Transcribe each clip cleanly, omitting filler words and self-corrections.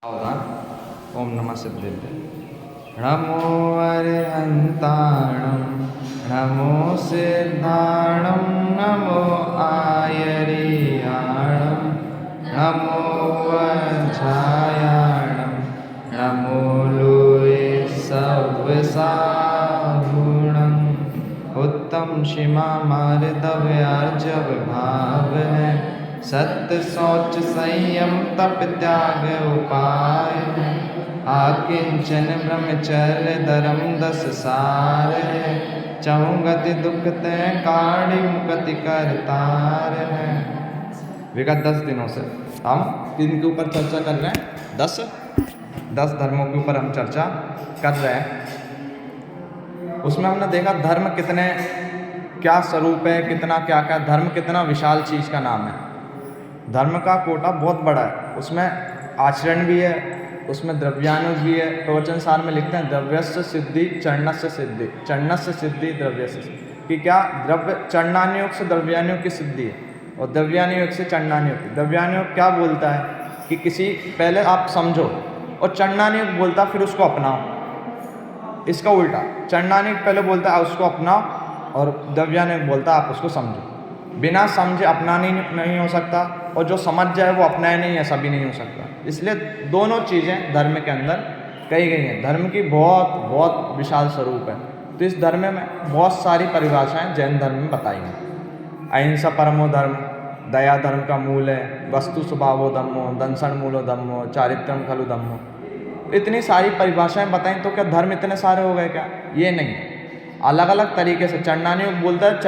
सावधान। ओम नमः सिद्धिभ्य। नमो अरिहन्ताणं नमो सिद्धाणं नमो आयर्याणं नमो वज्रायाणं नमो लोये सव्यसागुणम् उत्तम क्षमा मार्दव्यार्ज विभाव है सत्य शौच संयम तप त्याग उपाय है आकिंचन ब्रह्मचर्य धर्म 10 सार है चहुगति दुख तय काढ़ी मुक्ति करतार है। विगत 10 दिनों से हम किन के ऊपर चर्चा कर रहे हैं? 10 धर्मों के ऊपर हम चर्चा कर रहे हैं। उसमें हमने देखा धर्म कितने क्या स्वरूप है, कितना क्या क्या धर्म कितना विशाल चीज़ का नाम है। धर्म का कोटा बहुत बड़ा है, उसमें आचरण भी है, उसमें द्रव्यानुग भी है। प्रवचन सार में लिखते हैं द्रव्यस्य सिद्धि चरणस्य सिद्धि, चरणस्य सिद्धि द्रव्यस्य सिद्धि, कि क्या द्रव्य चरणानुयोग से द्रव्यानुयोग की सिद्धि है और द्रव्यानुयोग से चरणानुयोग। द्रव्यानुयोग क्या बोलता है कि किसी पहले आप समझो, और चरणानुयोग बोलता फिर उसको अपनाओ। इसका उल्टा, चरणानुयोग पहले बोलता है उसको अपनाओ और द्रव्यानुयोग बोलता है आप उसको समझो। बिना समझे अपनाने नहीं हो सकता, और जो समझ जाए वो अपनाए नहीं, ऐसा भी नहीं हो सकता। इसलिए दोनों चीज़ें धर्म के अंदर कही गई हैं। धर्म की बहुत बहुत विशाल स्वरूप है। तो इस धर्म में बहुत सारी परिभाषाएं जैन धर्म में बताई हैं। अहिंसा परमो धर्म, दया धर्म का मूल है, वस्तु स्वभावो धम्मो, दंसन मूलो धम्मो, चारित्रम खलु धम्मो। इतनी सारी परिभाषाएं बताएं तो क्या धर्म इतने सारे हो गए क्या? ये नहीं है। अलग अलग तरीके से चरणानुयोग बोलता है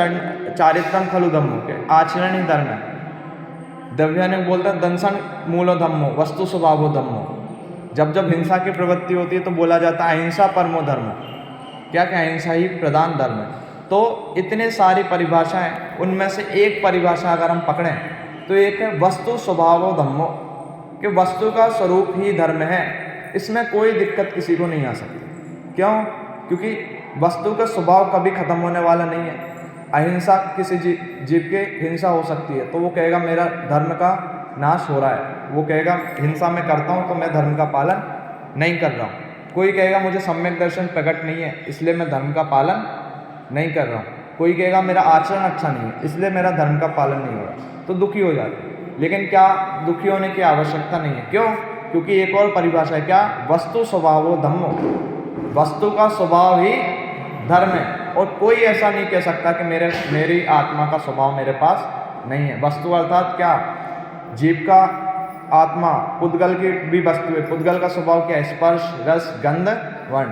चारित्रम खलु धम्मो के आचरण ही धर्म है। द्रव्यानुयोग बोलता है दंसन मूलो धम्मो, वस्तु स्वभावो धम्मो। जब जब हिंसा की प्रवृत्ति होती है तो बोला जाता है अहिंसा परमो धर्म। क्या क्या अहिंसा ही प्रधान धर्म है। तो इतने सारी परिभाषाएं, उनमें से एक परिभाषा अगर हम पकड़ें तो एक है वस्तु स्वभावो धम्मो, कि वस्तु का स्वरूप ही धर्म है। इसमें कोई दिक्कत किसी को नहीं आ सकती। क्यों? क्योंकि वस्तु का स्वभाव कभी खत्म होने वाला नहीं है। अहिंसा, किसी जीव के हिंसा हो सकती है तो वो कहेगा मेरा धर्म का नाश हो रहा है, वो कहेगा हिंसा मैं करता हूँ तो मैं धर्म का पालन नहीं कर रहा हूँ। कोई कहेगा मुझे सम्यक दर्शन प्रकट नहीं है इसलिए मैं धर्म का पालन नहीं कर रहा हूँ। कोई कहेगा मेरा आचरण अच्छा नहीं है इसलिए मेरा धर्म का पालन नहीं हो रहा, तो दुखी हो जाते। लेकिन क्या दुखी होने की आवश्यकता नहीं है। क्यों? क्योंकि एक और परिभाषा है, क्या? वस्तु स्वभावो धम्मो, वस्तु का स्वभाव ही धर्म है। और कोई ऐसा नहीं कह सकता कि मेरी आत्मा का स्वभाव मेरे पास नहीं है। वस्तु अर्थात क्या? जीव का आत्मा, पुद्गल की भी वस्तु है। पुद्गल का स्वभाव क्या है? स्पर्श, रस, गंध, वर्ण।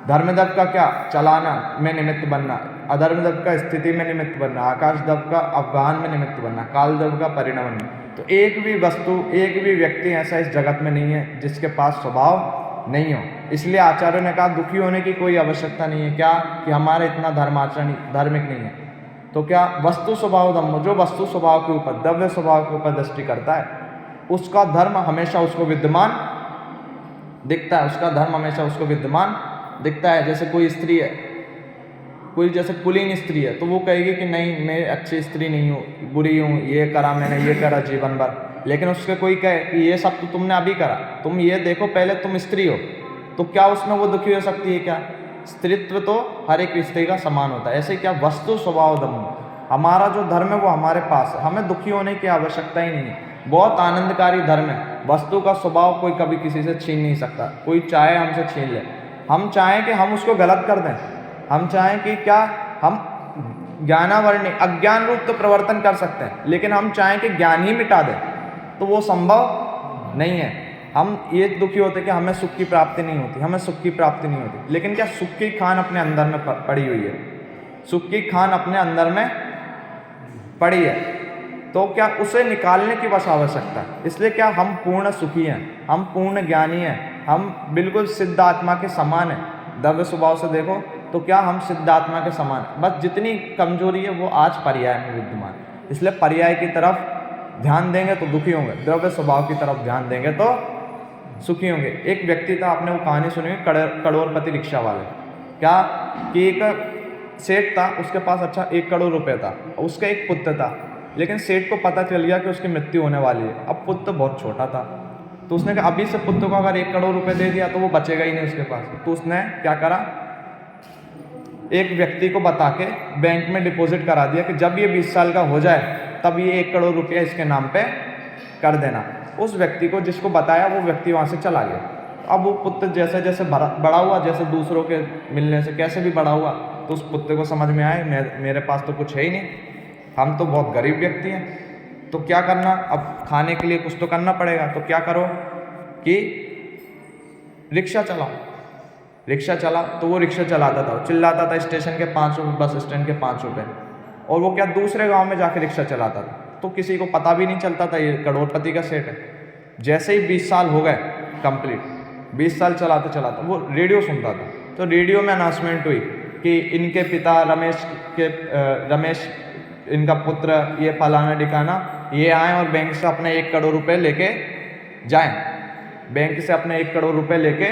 धर्मदत्त का क्या? चलाना में निमित्त बनना। अधर्मदत्त का स्थिति में निमित्त बनना। आकाशदत्त का अवगाहन में निमित्त बनना। कालदत्त का परिणमन में। तो एक भी वस्तु, एक भी व्यक्ति ऐसा इस जगत में नहीं है जिसके पास स्वभाव नहीं हो। इसलिए आचार्यों ने कहा दुखी होने की कोई आवश्यकता नहीं है। क्या? कि हमारा इतना धर्माचरण धार्मिक नहीं है। तो क्या? वस्तु स्वभाव धम्म, जो वस्तु स्वभाव के ऊपर, द्रव्य स्वभाव के ऊपर दृष्टि करता है उसका धर्म हमेशा उसको विद्यमान दिखता है। उसका धर्म हमेशा उसको विद्यमान दिखता है। जैसे कोई स्त्री है, कोई जैसे कुलीन स्त्री है तो वो कहेगी कि नहीं मैं अच्छी स्त्री नहीं हूँ, बुरी हूँ, ये करा मैंने, ये करा जीवन भर। लेकिन उसके कोई कहे कि ये सब तो तुमने अभी करा, तुम ये देखो पहले तुम स्त्री हो, तो क्या उसमें वो दुखी हो सकती है? क्या? स्त्रीत्व तो हर एक स्त्री का समान होता है। ऐसे क्या? वस्तु स्वभाव धर्म, हमारा जो धर्म है वो हमारे पास है, हमें दुखी होने की आवश्यकता ही नहीं है। बहुत आनंदकारी धर्म है। वस्तु का स्वभाव कोई कभी किसी से छीन नहीं सकता। कोई चाहे हमसे छीन ले, हम चाहें कि हम उसको गलत कर दें, हम चाहें कि क्या हम ज्ञानावरणी अज्ञान रूप तो प्रवर्तन कर सकते हैं, लेकिन हम चाहें कि ज्ञान ही मिटा दें तो वो संभव नहीं है। हम ये दुखी होते कि हमें सुख की प्राप्ति नहीं होती, हमें सुख की प्राप्ति नहीं होती। लेकिन क्या? सुख की खान अपने अंदर में पड़ी हुई है, सुख की खान अपने अंदर में पड़ी है, तो क्या उसे निकालने की बस आवश्यकता है। इसलिए क्या? हम पूर्ण सुखी हैं, हम पूर्ण ज्ञानी हैं, हम बिल्कुल सिद्ध आत्मा के समान हैं। द्रव्य स्वभाव से देखो तो क्या? हम सिद्ध आत्मा के समान हैं। बस जितनी कमजोरी है वो आज पर्याय में विद्यमान। इसलिए पर्याय की तरफ ध्यान देंगे तो दुखी होंगे, द्रव्य स्वभाव की तरफ ध्यान देंगे तो सुखी होंगे। एक व्यक्ति था, आपने वो कहानी सुनी, करोड़पति रिक्शा वाले। क्या? कि एक सेठ था, उसके पास अच्छा 1 करोड़ रुपए था, उसका एक पुत्र था। लेकिन सेठ को पता चल गया कि उसकी मृत्यु होने वाली है। अब पुत्र बहुत छोटा था, तो उसने कहा अभी से पुत्र को अगर 1 करोड़ रुपए दे दिया तो वो बचेगा ही नहीं उसके पास। तो उसने क्या करा, एक व्यक्ति को बता के बैंक में डिपॉजिट करा दिया कि जब ये 20 साल का हो जाए तब ये 1 करोड़ रुपया इसके नाम पे कर देना। उस व्यक्ति को जिसको बताया वो व्यक्ति वहाँ से चला गया। अब वो पुत्र जैसे जैसे बड़ा हुआ, जैसे दूसरों के मिलने से कैसे भी बड़ा हुआ, तो उस पुत्र को समझ में आया मेरे पास तो कुछ है ही नहीं, हम तो बहुत गरीब व्यक्ति हैं, तो क्या करना, अब खाने के लिए कुछ तो करना पड़ेगा। तो क्या करो कि रिक्शा चलाओ। रिक्शा चला, तो वो रिक्शा चलाता था, चिल्लाता था स्टेशन के 5 रुपये, बस स्टैंड के 5 रुपये, और वो क्या दूसरे गांव में जाके रिक्शा चलाता था, तो किसी को पता भी नहीं चलता था ये करोड़पति का सेठ है। जैसे ही 20 साल हो गए कंप्लीट, 20 साल चलाते चलाते वो रेडियो सुनता था, तो रेडियो में अनाउंसमेंट हुई कि इनके पिता रमेश इनका पुत्र ये फलाना ठिकाना ये आए और बैंक से अपने 1 करोड़ रुपए लेके जाएं, बैंक से अपने 1 करोड़ रुपए लेके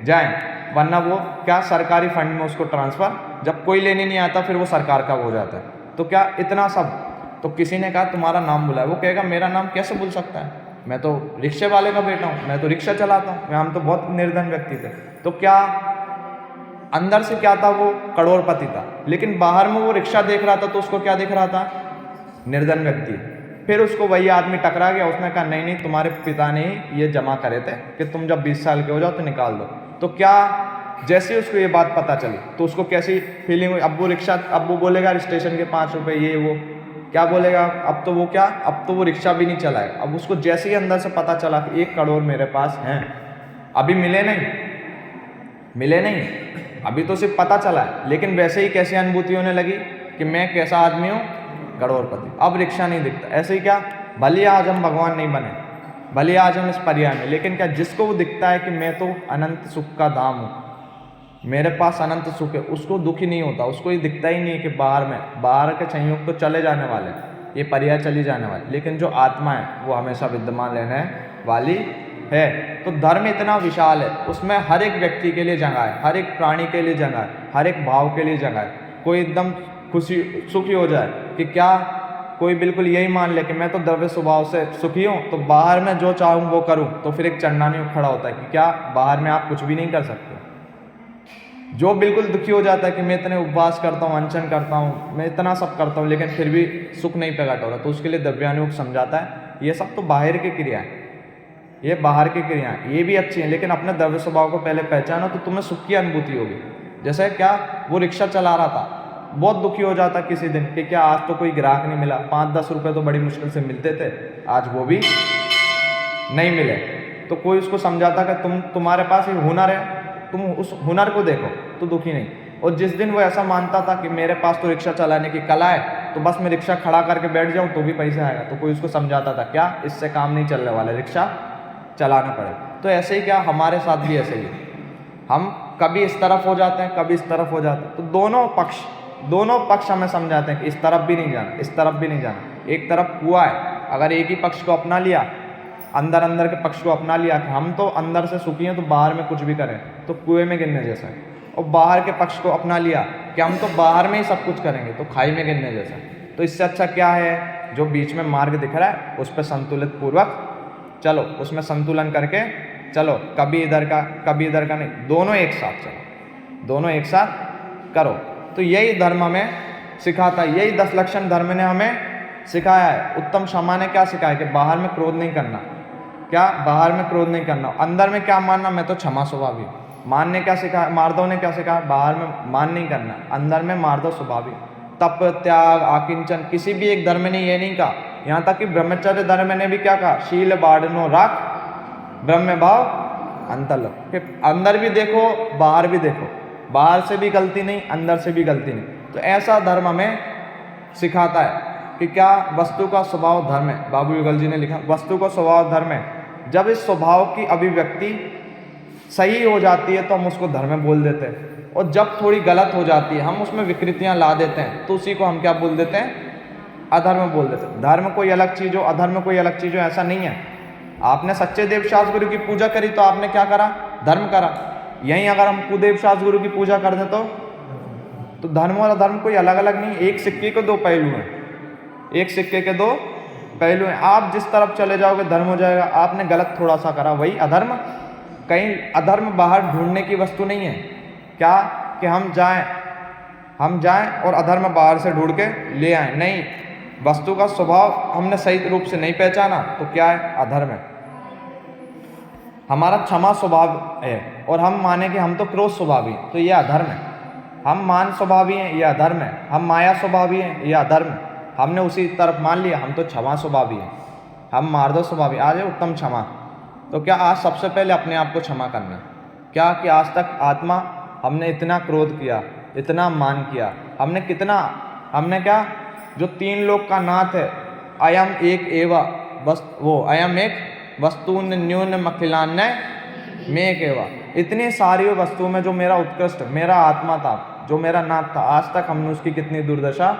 जाएं, वरना वो क्या सरकारी फंड में उसको ट्रांसफ़र, जब कोई लेने नहीं आता फिर वो सरकार का हो जाता है। तो क्या इतना सब, तो किसी ने कहा तुम्हारा नाम बुलाया, वो कहेगा मेरा नाम कैसे भूल सकता है, मैं तो रिक्शे वाले का बेटा हूँ, मैं तो रिक्शा चलाता हूँ, हम तो बहुत निर्धन व्यक्ति थे। तो क्या अंदर से क्या था, वो करोड़पति था, लेकिन बाहर में वो रिक्शा देख रहा था तो उसको क्या दिख रहा था, निर्धन व्यक्ति। फिर उसको वही आदमी टकरा गया, उसने कहा नहीं नहीं तुम्हारे पिता ने ही ये जमा करे थे कि तुम जब 20 साल के हो जाओ तो निकाल दो। तो क्या जैसे ही उसको ये बात पता चली तो उसको कैसी फीलिंग हुई, अब वो बोलेगा स्टेशन के 5 रुपये ये वो क्या बोलेगा, अब तो वो क्या, अब तो वो रिक्शा भी नहीं चलाएगा। अब उसको जैसे ही अंदर से पता चला कि 1 करोड़ मेरे पास हैं, अभी मिले नहीं, अभी तो सिर्फ पता चला है, लेकिन वैसे ही कैसी अनुभूति होने लगी कि मैं कैसा आदमी हूँ, करोड़पति। अब रिक्शा नहीं दिखता, ऐसे ही क्या, भले आज हम भगवान नहीं बने, भले आज हम इस पर्याय में, लेकिन क्या जिसको वो दिखता है कि मैं तो अनंत सुख का धाम हूँ, मेरे पास अनंत सुख है, उसको दुख ही नहीं होता, उसको ये दिखता ही नहीं कि बाहर के संयोग तो चले जाने वाले, ये पर्याय चली जाने वाली, लेकिन जो आत्मा है वो हमेशा विद्यमान रहने वाली है। तो धर्म इतना विशाल है, उसमें हर एक व्यक्ति के लिए जगह है, हर एक प्राणी के लिए जगह है, हर एक भाव के लिए जगह है। कोई एकदम सुखी हो जाए कि क्या, कोई बिल्कुल यही मान ले कि मैं तो द्रव्य स्वभाव से सुखी हूँ, तो बाहर में जो चाहूँ वो करूँ, तो फिर एक चंडानी खड़ा होता है कि क्या बाहर में आप कुछ भी नहीं कर सकते। जो बिल्कुल दुखी हो जाता है कि मैं इतने उपवास करता हूँ, अनशन करता हूँ, मैं इतना सब करता हूँ, लेकिन फिर भी सुख नहीं प्रकट हो रहा, तो उसके लिए द्रव्यानुयोग समझाता है ये सब तो बाहर की क्रिया है, ये बाहर की क्रियाएं ये भी अच्छी हैं, लेकिन अपने द्रव्य स्वभाव को पहले पहचानो तो तुम्हें सुख की अनुभूति होगी। जैसे क्या, वो रिक्शा चला रहा था, बहुत दुखी हो जाता किसी दिन कि क्या आज तो कोई ग्राहक नहीं मिला, 5-10 रुपये तो बड़ी मुश्किल से मिलते थे, आज वो भी नहीं मिले। तो कोई उसको समझाता कि तुम्हारे पास ये हुनर है, तुम उस हुनर को देखो, तो दुखी नहीं। और जिस दिन वो ऐसा मानता था कि मेरे पास तो रिक्शा चलाने की कला है, तो बस मैं रिक्शा खड़ा करके बैठ जाऊँ तो भी पैसा आएगा, तो कोई उसको समझाता था क्या इससे काम नहीं चलने वाला, रिक्शा चलाना पड़े। तो ऐसे ही क्या, हमारे साथ भी ऐसे ही, हम कभी इस तरफ हो जाते हैं, कभी इस तरफ हो जाते हैं, तो दोनों पक्ष हमें समझाते हैं कि इस तरफ भी नहीं जाना, इस तरफ भी नहीं जाना। एक तरफ कुआं है, अगर एक ही पक्ष को अपना लिया, अंदर के पक्ष को अपना लिया कि हम तो अंदर से सुखी हैं तो बाहर में कुछ भी करें, तो कुएं में गिरने जैसा है, और बाहर के पक्ष को अपना लिया कि हम तो बाहर में ही सब कुछ करेंगे, तो खाई में गिरने जैसा। तो इससे अच्छा क्या है, जो बीच में मार्ग दिख रहा है उस पर संतुलित पूर्वक चलो, उसमें संतुलन करके चलो, कभी इधर का नहीं, दोनों एक साथ चलो, दोनों एक साथ करो। तो यही धर्म हमें सिखाता है, यही 10 लक्षण धर्म ने हमें सिखाया है। उत्तम क्षमा ने क्या सिखाया कि बाहर में क्रोध नहीं करना, क्या बाहर में क्रोध नहीं करना, अंदर में क्या मानना, मैं तो क्षमा स्वभावी। मान ने क्या सिखाया, मार्दव ने क्या सिखाया, बाहर में मान नहीं करना, अंदर में मार्दव स्वभावी। तप, त्याग, आकिंचन, किसी भी एक धर्म ने ये नहीं कहा, यहाँ तक कि ब्रह्मचर्य धर्म ने भी क्या कहा, शील बाढ़नो राख ब्रह्म भाव अंतल। अंदर भी देखो बाहर भी देखो, बाहर से भी गलती नहीं, अंदर से भी गलती नहीं। तो ऐसा धर्म हमें सिखाता है कि क्या वस्तु का स्वभाव धर्म है। बाबू युगल जी ने लिखा वस्तु का स्वभाव धर्म है। जब इस स्वभाव की अभिव्यक्ति सही हो जाती है तो हम उसको धर्म बोल देते हैं, और जब थोड़ी गलत हो जाती है हम उसमें विकृतियां ला देते हैं, तो उसी को हम क्या बोल देते हैं, अधर्म बोल देते हैं। धर्म कोई अलग चीज़ हो, अधर्म कोई अलग चीज़ हो, ऐसा नहीं है। आपने सच्चे देवशास्त्र गुरु की पूजा करी तो आपने क्या करा, धर्म करा। यहीं अगर हम कुदेव शास्त्र गुरु की पूजा कर दें तो धर्म और अधर्म कोई अलग अलग नहीं, एक सिक्के के दो पहलू हैं, एक सिक्के के दो पहलू हैं। आप जिस तरफ चले जाओगे धर्म हो जाएगा। आपने गलत थोड़ा सा करा, वही अधर्म। कहीं अधर्म बाहर ढूंढने की वस्तु नहीं है। क्या कि हम जाएं और अधर्म बाहर से ढूंढ के ले आए, नहीं। वस्तु का स्वभाव हमने सही रूप से नहीं पहचाना तो क्या है, अधर्म है। हमारा क्षमा स्वभाव है और हम माने कि हम तो क्रोध स्वभावी हैं, तो ये अधर्म है। हम मान स्वभावी हैं, ये अधर्म है। हम माया स्वभावी हैं, ये अधर्म है। हमने उसी तरफ मान लिया हम तो क्षमा स्वभावी हैं, हम मार्दव स्वभावी। आज है उत्तम क्षमा। तो क्या आज सबसे पहले अपने आप को क्षमा करना। क्या कि आज तक आत्मा हमने इतना क्रोध किया, इतना मान किया, हमने क्या, जो 3 लोक का नाथ है, अयम एक एवा अयम एक वस्तून न्यून अखिलान्य में केवा। इतनी सारी वस्तुओं में जो मेरा उत्कृष्ट, मेरा आत्मा था, जो मेरा नाथ था, आज तक हमने उसकी कितनी दुर्दशा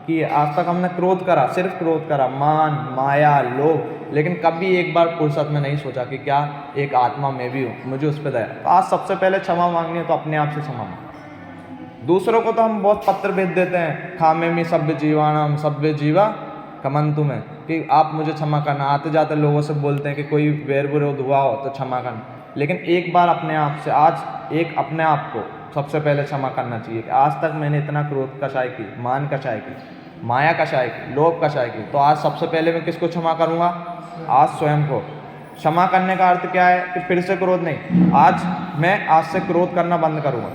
की है। आज तक हमने क्रोध करा, सिर्फ क्रोध करा, मान, माया, लोभ, लेकिन कभी एक बार फुर्सत में नहीं सोचा कि क्या एक आत्मा मैं भी हूँ, मुझे उस पर दया। तो आज सबसे पहले क्षमा मांगनी है तो अपने आप से क्षमा मांगो। दूसरों को तो हम बहुत पत्र भेज देते हैं, खामे में सभ्य जीवाणाम सभ्य जीवा कमंतु में, कि आप मुझे क्षमा करना। आते जाते लोगों से बोलते हैं कि कोई वैर विरोध हुआ हो तो क्षमा करना। लेकिन एक बार अपने आप से, आज एक अपने आप को सबसे पहले क्षमा करना चाहिए कि आज तक मैंने इतना क्रोध कषाय की, मान कषाय की, माया कषाय की, लोभ कषाय की, तो आज सबसे पहले मैं किसको क्षमा करूँगा, आज स्वयं को। क्षमा करने का अर्थ क्या है कि फिर से क्रोध नहीं, आज से क्रोध करना बंद करूँगा।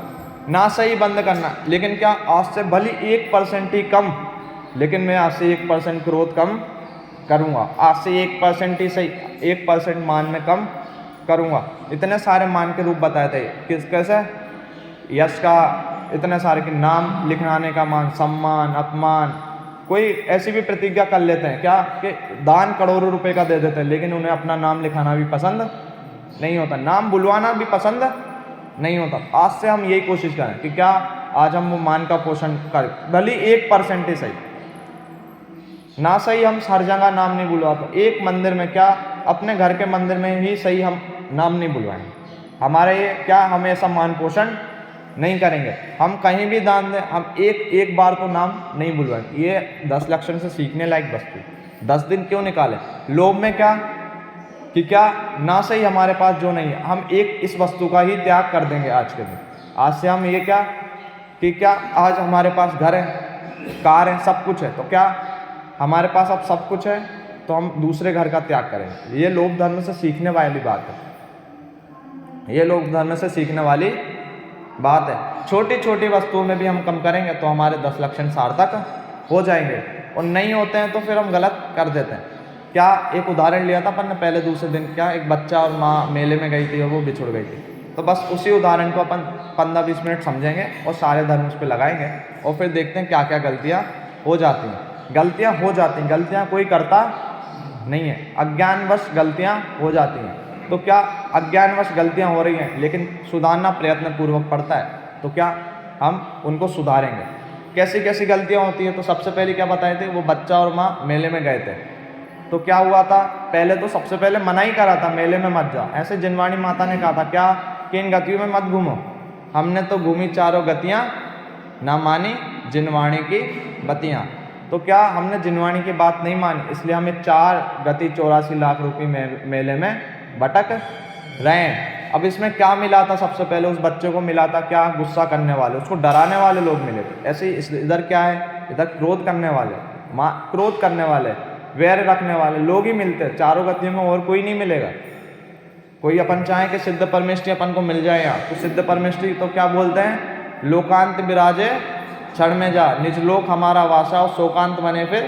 ना सही बंद करना, लेकिन क्या आज से भले 1% ही कम, लेकिन मैं आज से 1% क्रोध कम करूँगा। आज से 1% ही सही, 1% मान में कम करूँगा। इतने सारे मान के रूप बताए थे, कैसे, यश का, इतने सारे के नाम लिखाने का मान, सम्मान, अपमान। कोई ऐसी भी प्रतिज्ञा कर लेते हैं क्या कि दान करोड़ों रुपए का दे देते हैं, लेकिन उन्हें अपना नाम लिखाना भी पसंद नहीं होता, नाम बुलवाना भी पसंद नहीं होता। आज से हम यही कोशिश करें कि क्या आज हम वो मान का पोषण करें, भले 1% ही सही, ना सही हम हर जगह नाम नहीं बुलवाते। एक मंदिर में क्या, अपने घर के मंदिर में ही सही हम नाम नहीं बुलवाएंगे। हमारे ये क्या, हम ऐसा मान पोषण नहीं करेंगे। हम कहीं भी दान दें, हम एक बार तो नाम नहीं बुलवाएंगे। ये 10 लक्षण से सीखने लायक वस्तु। 10 दिन क्यों निकाले। लोभ में क्या कि क्या ना सही हमारे पास जो नहीं है, हम इस वस्तु का ही त्याग कर देंगे आज के दिन। आज से हम ये क्या कि क्या आज हमारे पास घर है, कार है, सब कुछ है, तो क्या हमारे पास अब सब कुछ है तो हम दूसरे घर का त्याग करेंगे। ये लोभ धर्म से सीखने वाली बात है, ये लोभ धर्म से सीखने वाली बात है। छोटी छोटी वस्तुओं में भी हम कम करेंगे तो हमारे 10 लक्षण सार्थक हो जाएंगे, और नहीं होते हैं तो फिर हम गलत कर देते हैं। क्या एक उदाहरण लिया था अपन ने पहले दूसरे दिन, क्या एक बच्चा और माँ मेले में गई थी और वो बिछुड़ गई थी। तो बस उसी उदाहरण को अपन 15-20 मिनट समझेंगे और सारे धर्म उस पर लगाएंगे और फिर देखते हैं क्या क्या गलतियाँ हो जाती हैं। गलतियाँ हो जाती हैं, गलतियाँ कोई करता नहीं है, अज्ञानवश गलतियाँ हो जाती हैं। तो क्या अज्ञानवश गलतियाँ हो रही हैं लेकिन सुधारना प्रयत्न पूर्वक पड़ता है, तो क्या हम उनको सुधारेंगे। कैसी कैसी गलतियाँ होती हैं, तो सबसे पहले क्या बताए थे, वो बच्चा और माँ मेले में गए थे। तो क्या हुआ था, पहले तो सबसे पहले मना ही करा था मेले में मत जाओ। ऐसे जिनवाणी माता ने कहा था क्या कि इन गतियों में मत घूमो। हमने तो घूमी चारों गतियाँ, ना मानी जिनवाणी की बतियाँ। तो क्या हमने जिनवाणी की बात नहीं मानी, इसलिए हमें 4 गति 84 लाख रुपये मेले में भटक रहे हैं। अब इसमें क्या मिला था, सबसे पहले उस बच्चे को मिला था क्या, गुस्सा करने वाले, उसको डराने वाले लोग मिले थे। ऐसे ही इधर क्या है, इधर क्रोध करने वाले, क्रोध करने वाले, वैर रखने वाले लोग ही मिलते हैं। चारों गतियों में और कोई नहीं मिलेगा। कोई अपन चाहे कि सिद्ध परमेष्ठी अपन को मिल जाए यहाँ, तो सिद्ध परमेष्ठी तो क्या बोलते हैं, लोकांत विराजे क्षण में जा, निज लोक हमारा वासा और शोकांत बने। फिर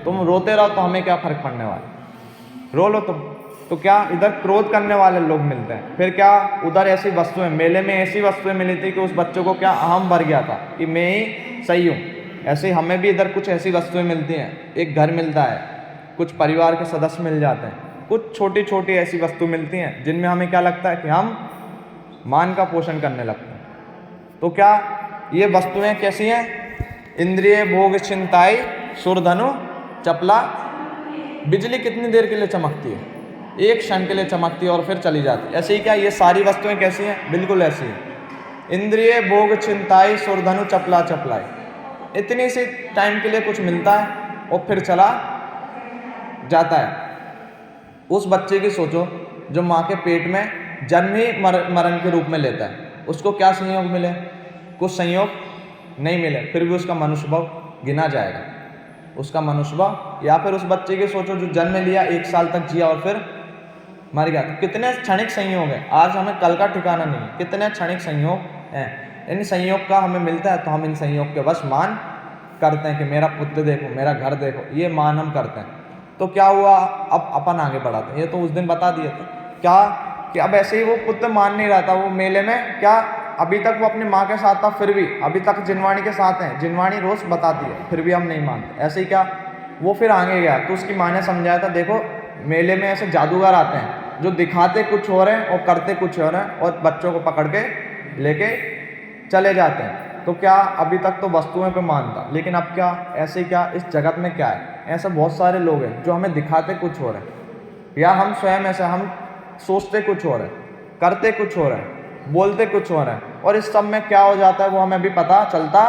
तुम रोते रहो तो हमें क्या फर्क पड़ने वाला, रो लो तुम। तो क्या इधर क्रोध करने वाले लोग मिलते हैं। फिर क्या उधर ऐसी वस्तुएं, मेले में ऐसी वस्तुएं मिली थी कि उस बच्चों को क्या अहम भर गया था कि मैं ही सही हूँ। ऐसे हमें भी इधर कुछ ऐसी वस्तुएं मिलती हैं, एक घर मिलता है, कुछ परिवार के सदस्य मिल जाते हैं, कुछ छोटी छोटी ऐसी वस्तु मिलती हैं जिनमें हमें क्या लगता है कि हम मान का पोषण करने लगते हैं। तो क्या ये वस्तुएं कैसी हैं, इंद्रिय भोग चिंताई सुरधनु चपला। बिजली कितनी देर के लिए चमकती है, एक क्षण के लिए चमकती है और फिर चली जाती है। ऐसे ही क्या ये सारी वस्तुएं कैसी हैं, बिल्कुल ऐसी हैं। इंद्रिय भोग चिंताई सुरधनु चपला चपलाई, इतनी सी टाइम के लिए कुछ मिलता है और फिर चला जाता है। उस बच्चे की सोचो जो माँ के पेट में जन्म ही मरण के रूप में लेता है, उसको क्या संयोग मिले? कुछ संयोग नहीं मिले, फिर भी उसका मनुष्य भाव गिना जाएगा, उसका मनुष्य भाव। या फिर उस बच्चे की सोचो जो जन्म लिया, 1 साल तक जिया और फिर मर गया। तो कितने क्षणिक संयोग हैं, आज हमें कल का ठिकाना नहीं है, कितने क्षणिक संयोग हैं। इन संयोग का हमें मिलता है तो हम इन संयोग के बस मान करते हैं कि मेरा पुत्र देखो, मेरा घर देखो, ये मान हम करते हैं। तो क्या हुआ, अब अपन आगे बढ़ाते हैं। ये तो उस दिन बता दिए थे क्या कि अब ऐसे ही वो पुत्र मान नहीं रहा था, वो मेले में क्या अभी तक वो अपनी माँ के साथ था, फिर भी अभी तक जिनवाणी के साथ हैं, जिनवाणी रोज बताती है, फिर भी हम नहीं मानते। ऐसे ही क्या वो फिर आगे गया तो उसकी माँ ने समझाया था, देखो मेले में ऐसे जादूगर आते हैं जो दिखाते कुछ हो रहे हैं और करते कुछ हो रहे हैं और बच्चों को पकड़ के लेके चले जाते हैं। तो क्या अभी तक तो वस्तुओं पे मानता, लेकिन अब क्या ऐसे क्या इस जगत में क्या है, ऐसे बहुत सारे लोग हैं जो हमें दिखाते कुछ हो रहे हैं, या हम स्वयं ऐसे हम सोचते कुछ हो रहे हैं, करते कुछ हो रहे हैं, बोलते कुछ हो रहे हैं, और इस सब में क्या हो जाता है वो हमें अभी पता चलता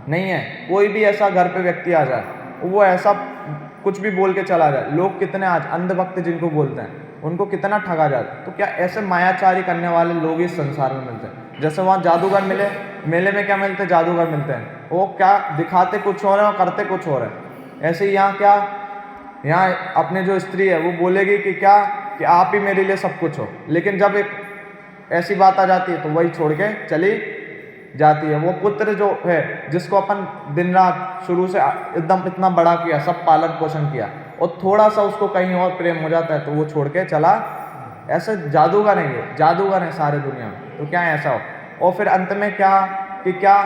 नहीं है। कोई भी ऐसा घर पे व्यक्ति आ जाए, वो ऐसा कुछ भी बोल के चला जाए, लोग कितने आज अंधभक्त जिनको बोलते हैं उनको कितना ठगा जाता है। तो क्या ऐसे मायाचारी करने वाले लोग इस संसार में मिलते हैं। जैसे वहाँ जादूगर मिले, मेले में क्या मिलते हैं, जादूगर मिलते हैं, वो क्या दिखाते कुछ हो रहे हैं और करते कुछ हो रहे हैं। ऐसे ही यहाँ क्या, यहाँ अपने जो स्त्री है वो बोलेगी कि क्या कि आप ही मेरे लिए सब कुछ हो, लेकिन जब एक ऐसी बात आ जाती है तो वही छोड़ के चली जाती है। वो पुत्र जो है जिसको अपन दिन रात शुरू से एकदम इतना बड़ा किया, सब पालन पोषण किया, और थोड़ा सा उसको कहीं और प्रेम हो जाता है तो वो छोड़ के चला। ऐसे जादूगर हैं, ये जादूगर हैं सारे दुनिया में। तो क्या ऐसा हो, और फिर अंत में क्या कि क्या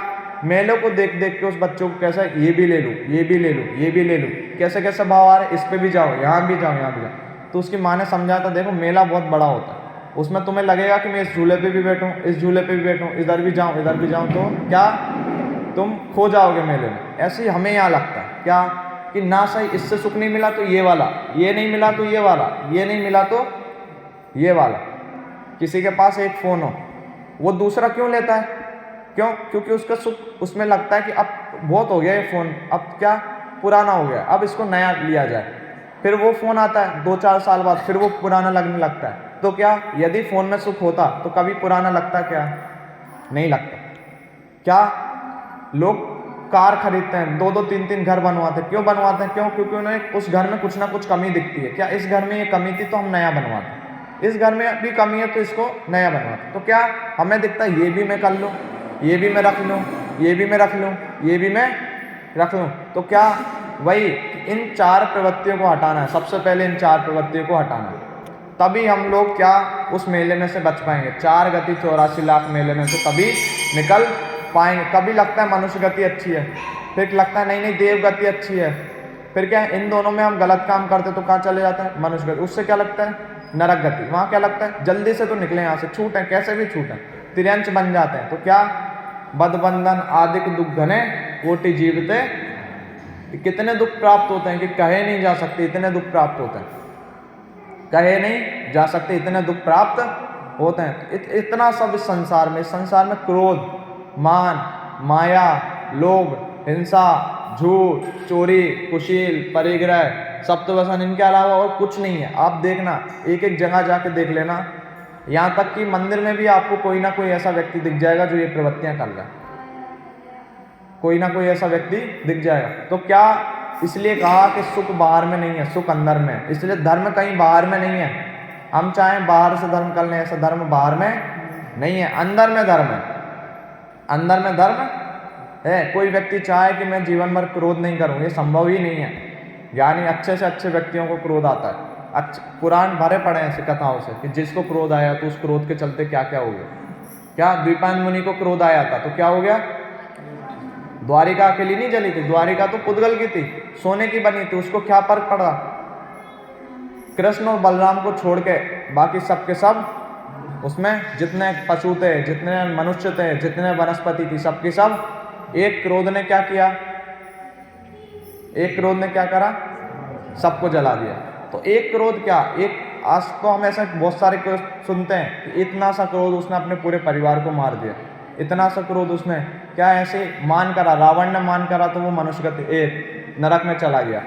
मेलों को देख देख के उस बच्चों को कैसा ये भी ले लूँ, ये भी ले लूँ, ये भी ले लूँ, कैसे कैसे भाव आ रहे, इस पे भी जाओ, यहाँ भी जाओ, यहाँ भी जाओ। तो उसकी माँ ने समझाया था, देखो मेला बहुत बड़ा होता है, उसमें तुम्हें लगेगा कि मैं इस झूले पे भी बैठूं, इस झूले पे भी बैठूं, इधर भी जाऊं, इधर भी जाऊं, तो क्या तुम खो जाओगे मेले में। ऐसे ही हमें यहाँ लगता है क्या कि ना सही इससे सुख नहीं मिला तो ये वाला, ये नहीं मिला तो ये वाला, ये नहीं मिला तो ये वाला। किसी के पास एक फ़ोन हो, वो दूसरा क्यों लेता है, क्यों? क्योंकि उसका सुख उसमें लगता है कि अब बहुत हो गया ये फ़ोन, अब क्या पुराना हो गया, अब इसको नया लिया जाए। फिर वो फ़ोन आता है 2-4 साल बाद, फिर वो पुराना लगने लगता है। तो क्या यदि फ़ोन में सुख होता तो कभी पुराना लगता, क्या नहीं लगता। क्या लोग कार खरीदते हैं, 2-2 3-3 घर बनवाते, क्यों बनवाते हैं, क्यों? क्योंकि उन्हें उस घर में कुछ ना कुछ कमी दिखती है। क्या इस घर में ये कमी थी तो हम नया बनवाते, इस घर में भी कमी है तो इसको नया बनवाते। तो क्या हमें दिखता है ये भी मैं कर लूँ, ये भी मैं रख लूँ, ये भी मैं रख लूँ, ये भी मैं रख लूँ। तो क्या वही इन 4 प्रवृत्तियों को हटाना है, सबसे पहले इन 4 प्रवृत्तियों को हटाना है, तभी हम लोग क्या उस मेले में से बच पाएंगे। 4 गति 84 लाख मेले में से तभी निकल पाएंगे। कभी लगता है मनुष्य गति अच्छी है, फिर लगता है नहीं नहीं देव गति अच्छी है, फिर क्या इन दोनों में हम गलत काम करते तो कहाँ चले जाते हैं, मनुष्य गति। उससे क्या लगता है नरक गति, वहाँ क्या लगता है जल्दी से तो निकले यहाँ से, छूटें, कैसे भी छूटें, तिर्यंच बन जाते हैं। तो क्या बदबंधन आदिक दुख घने कोटि जीवते, कितने दुख प्राप्त होते हैं कि कहे नहीं जा सकते, इतने दुख प्राप्त होते हैं, कहे नहीं जा सकते, इतने दुख प्राप्त होते हैं। इतना सब इस संसार में, क्रोध, मान, माया, लोभ, हिंसा, झूठ, चोरी, कुशील, परिग्रह, सप्तव्यसन, इनके अलावा और कुछ नहीं है। आप देखना, एक एक जगह जाके देख लेना, यहाँ तक कि मंदिर में भी आपको कोई ना कोई ऐसा व्यक्ति दिख जाएगा जो ये प्रवृत्तियां कर रहा है, कोई ना कोई ऐसा व्यक्ति दिख जाएगा। तो क्या इसलिए कहा कि सुख बाहर में नहीं है, सुख अंदर में है। इसलिए धर्म कहीं बाहर में नहीं है, हम चाहें बाहर से धर्म कर लें, ऐसा धर्म बाहर में नहीं है, अंदर में धर्म है, अंदर में धर्म है। कोई व्यक्ति चाहे कि मैं जीवन भर क्रोध नहीं करूं, ये संभव ही नहीं है। यानी अच्छे से अच्छे व्यक्तियों को क्रोध आता है, पुराण भरे पड़े हैं ऐसी कथाओं से कि जिसको क्रोध आया तो उस क्रोध के चलते क्या क्या हो गया। क्या द्विपायन मुनि को क्रोध आया था तो क्या हो गया, द्वारिका अकेली नहीं जली थी, द्वारिका तो पुद्गल की थी, सोने की बनी थी, उसको क्या फर्क पड़ा। कृष्ण और बलराम को छोड़ के बाकी सब के सब, उसमें जितने पशु थे, जितने मनुष्य थे, जितने वनस्पति थी, सबकी सब एक क्रोध ने क्या किया, एक क्रोध ने क्या करा, सबको जला दिया। तो एक क्रोध क्या, एक आज तो हम ऐसे बहुत सारे सुनते हैं कि इतना सा क्रोध उसने अपने पूरे परिवार को मार दिया, इतना सा क्रोध उसने क्या ऐसे मान करा, रावण ने मान करा तो वो मनुष्य गति नरक में चला गया।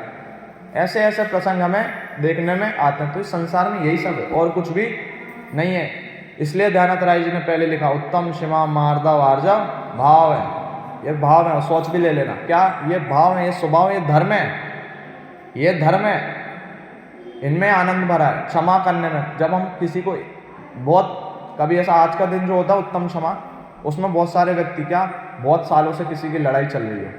ऐसे ऐसे प्रसंग हमें देखने में आते हैं। तो इस संसार में यही सब है और कुछ भी नहीं है। इसलिए ध्यानाथ राय जी ने पहले लिखा उत्तम क्षमा मार्दव आर्जव भाव है। ये भाव है, सोच भी ले लेना, क्या ये भाव है, ये स्वभाव, ये धर्म है, ये धर्म है, इनमें आनंद भरा है क्षमा करने में। जब हम किसी को बहुत कभी ऐसा आज का दिन जो होता है उत्तम क्षमा, उसमें बहुत सारे व्यक्ति क्या बहुत सालों से किसी की लड़ाई चल रही है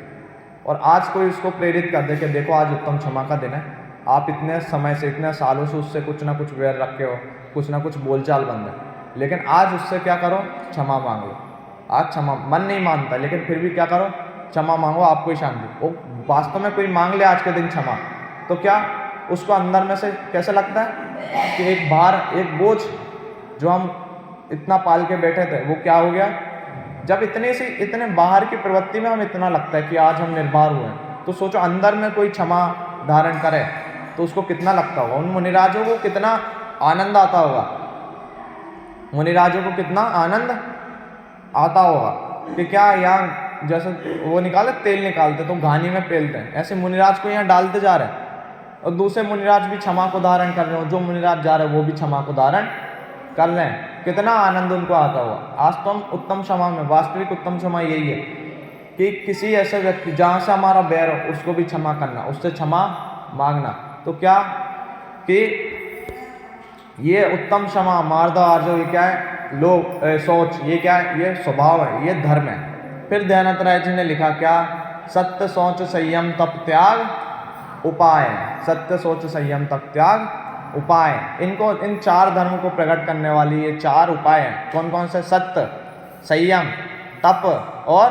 और आज कोई उसको प्रेरित कर दे कि देखो आज उत्तम क्षमा का दिन है, आप इतने समय से इतने सालों से उससे कुछ ना कुछ वैर रखे हो, कुछ ना कुछ बोलचाल बंद है, लेकिन आज उससे क्या करो, क्षमा मांग लो। आज क्षमा मन नहीं मानता लेकिन फिर भी क्या करो, क्षमा मांगो, आपको ही शांति। वो वास्तव में कोई मांग ले आज के दिन क्षमा, तो क्या उसको अंदर में से कैसे लगता है कि एक भार, एक बोझ जो हम इतना पाल के बैठे थे वो क्या हो गया। जब इतने बाहर की प्रवृत्ति में हम इतना लगता है कि आज हम निर्भर हुए हैं, तो सोचो अंदर में कोई क्षमा धारण करे तो उसको कितना लगता होगा। उन मुनिराजों को कितना आनंद आता होगा, मुनिराजों को कितना आनंद आता होगा कि क्या यहाँ जैसे वो निकाले तेल निकालते तो घानी में पेलते हैं, ऐसे मुनिराज को यहाँ डालते जा रहे हैं और दूसरे मुनिराज भी क्षमा को धारण कर रहे हो, जो मुनिराज जा रहे हैं वो भी क्षमा को धारण कर लें, कितना आनंद उनको आता हुआ। आज तो हम उत्तम क्षमा में, वास्तविक उत्तम क्षमा यही है कि किसी ऐसे व्यक्ति जहाँ से हमारा बैर हो उसको भी क्षमा करना, उससे क्षमा मांगना। तो क्या कि ये उत्तम क्षमा मार्दव आर्जव ये क्या है, लोग सोच, ये क्या है, ये स्वभाव है, ये धर्म है। फिर ध्यानाथ राय जी ने लिखा क्या, सत्य सोच संयम तप त्याग उपाय। सत्य सोच संयम तप त्याग उपाय, इनको इन चार धर्मों को प्रकट करने वाली ये चार उपाय हैं। कौन कौन से, सत्य, संयम, तप और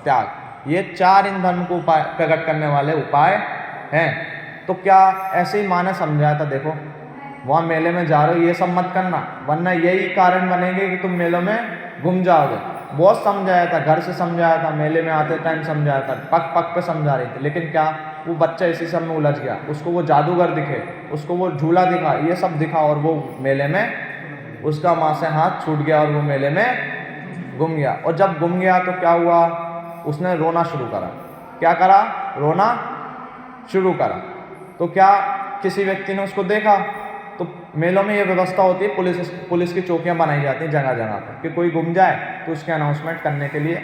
त्याग, ये चार इन धर्म को उपाय प्रकट करने वाले उपाय हैं। तो क्या ऐसे ही माने समझाया था, देखो वहाँ मेले में जा रहे हो ये सब मत करना, वरना यही कारण बनेंगे कि तुम मेलों में घूम जाओगे। बहुत समझाया था, घर से समझाया था, मेले में आते टाइम समझाया था, पक पक पे समझा रही थी, लेकिन क्या वो बच्चा इसी सब में उलझ गया। उसको वो जादूगर दिखे, उसको वो झूला दिखा, ये सब दिखा और वो मेले में उसका वहाँ से हाथ छूट गया और वो मेले में गुम गया। और जब गुम गया तो क्या हुआ, उसने रोना शुरू करा। क्या करा, रोना शुरू करा। तो क्या किसी व्यक्ति ने उसको देखा, तो मेलों में ये व्यवस्था होती है, पुलिस की चौकियां बनाई जाती हैं जगह जगह पर कि कोई गुम जाए तो उसके अनाउंसमेंट करने के लिए।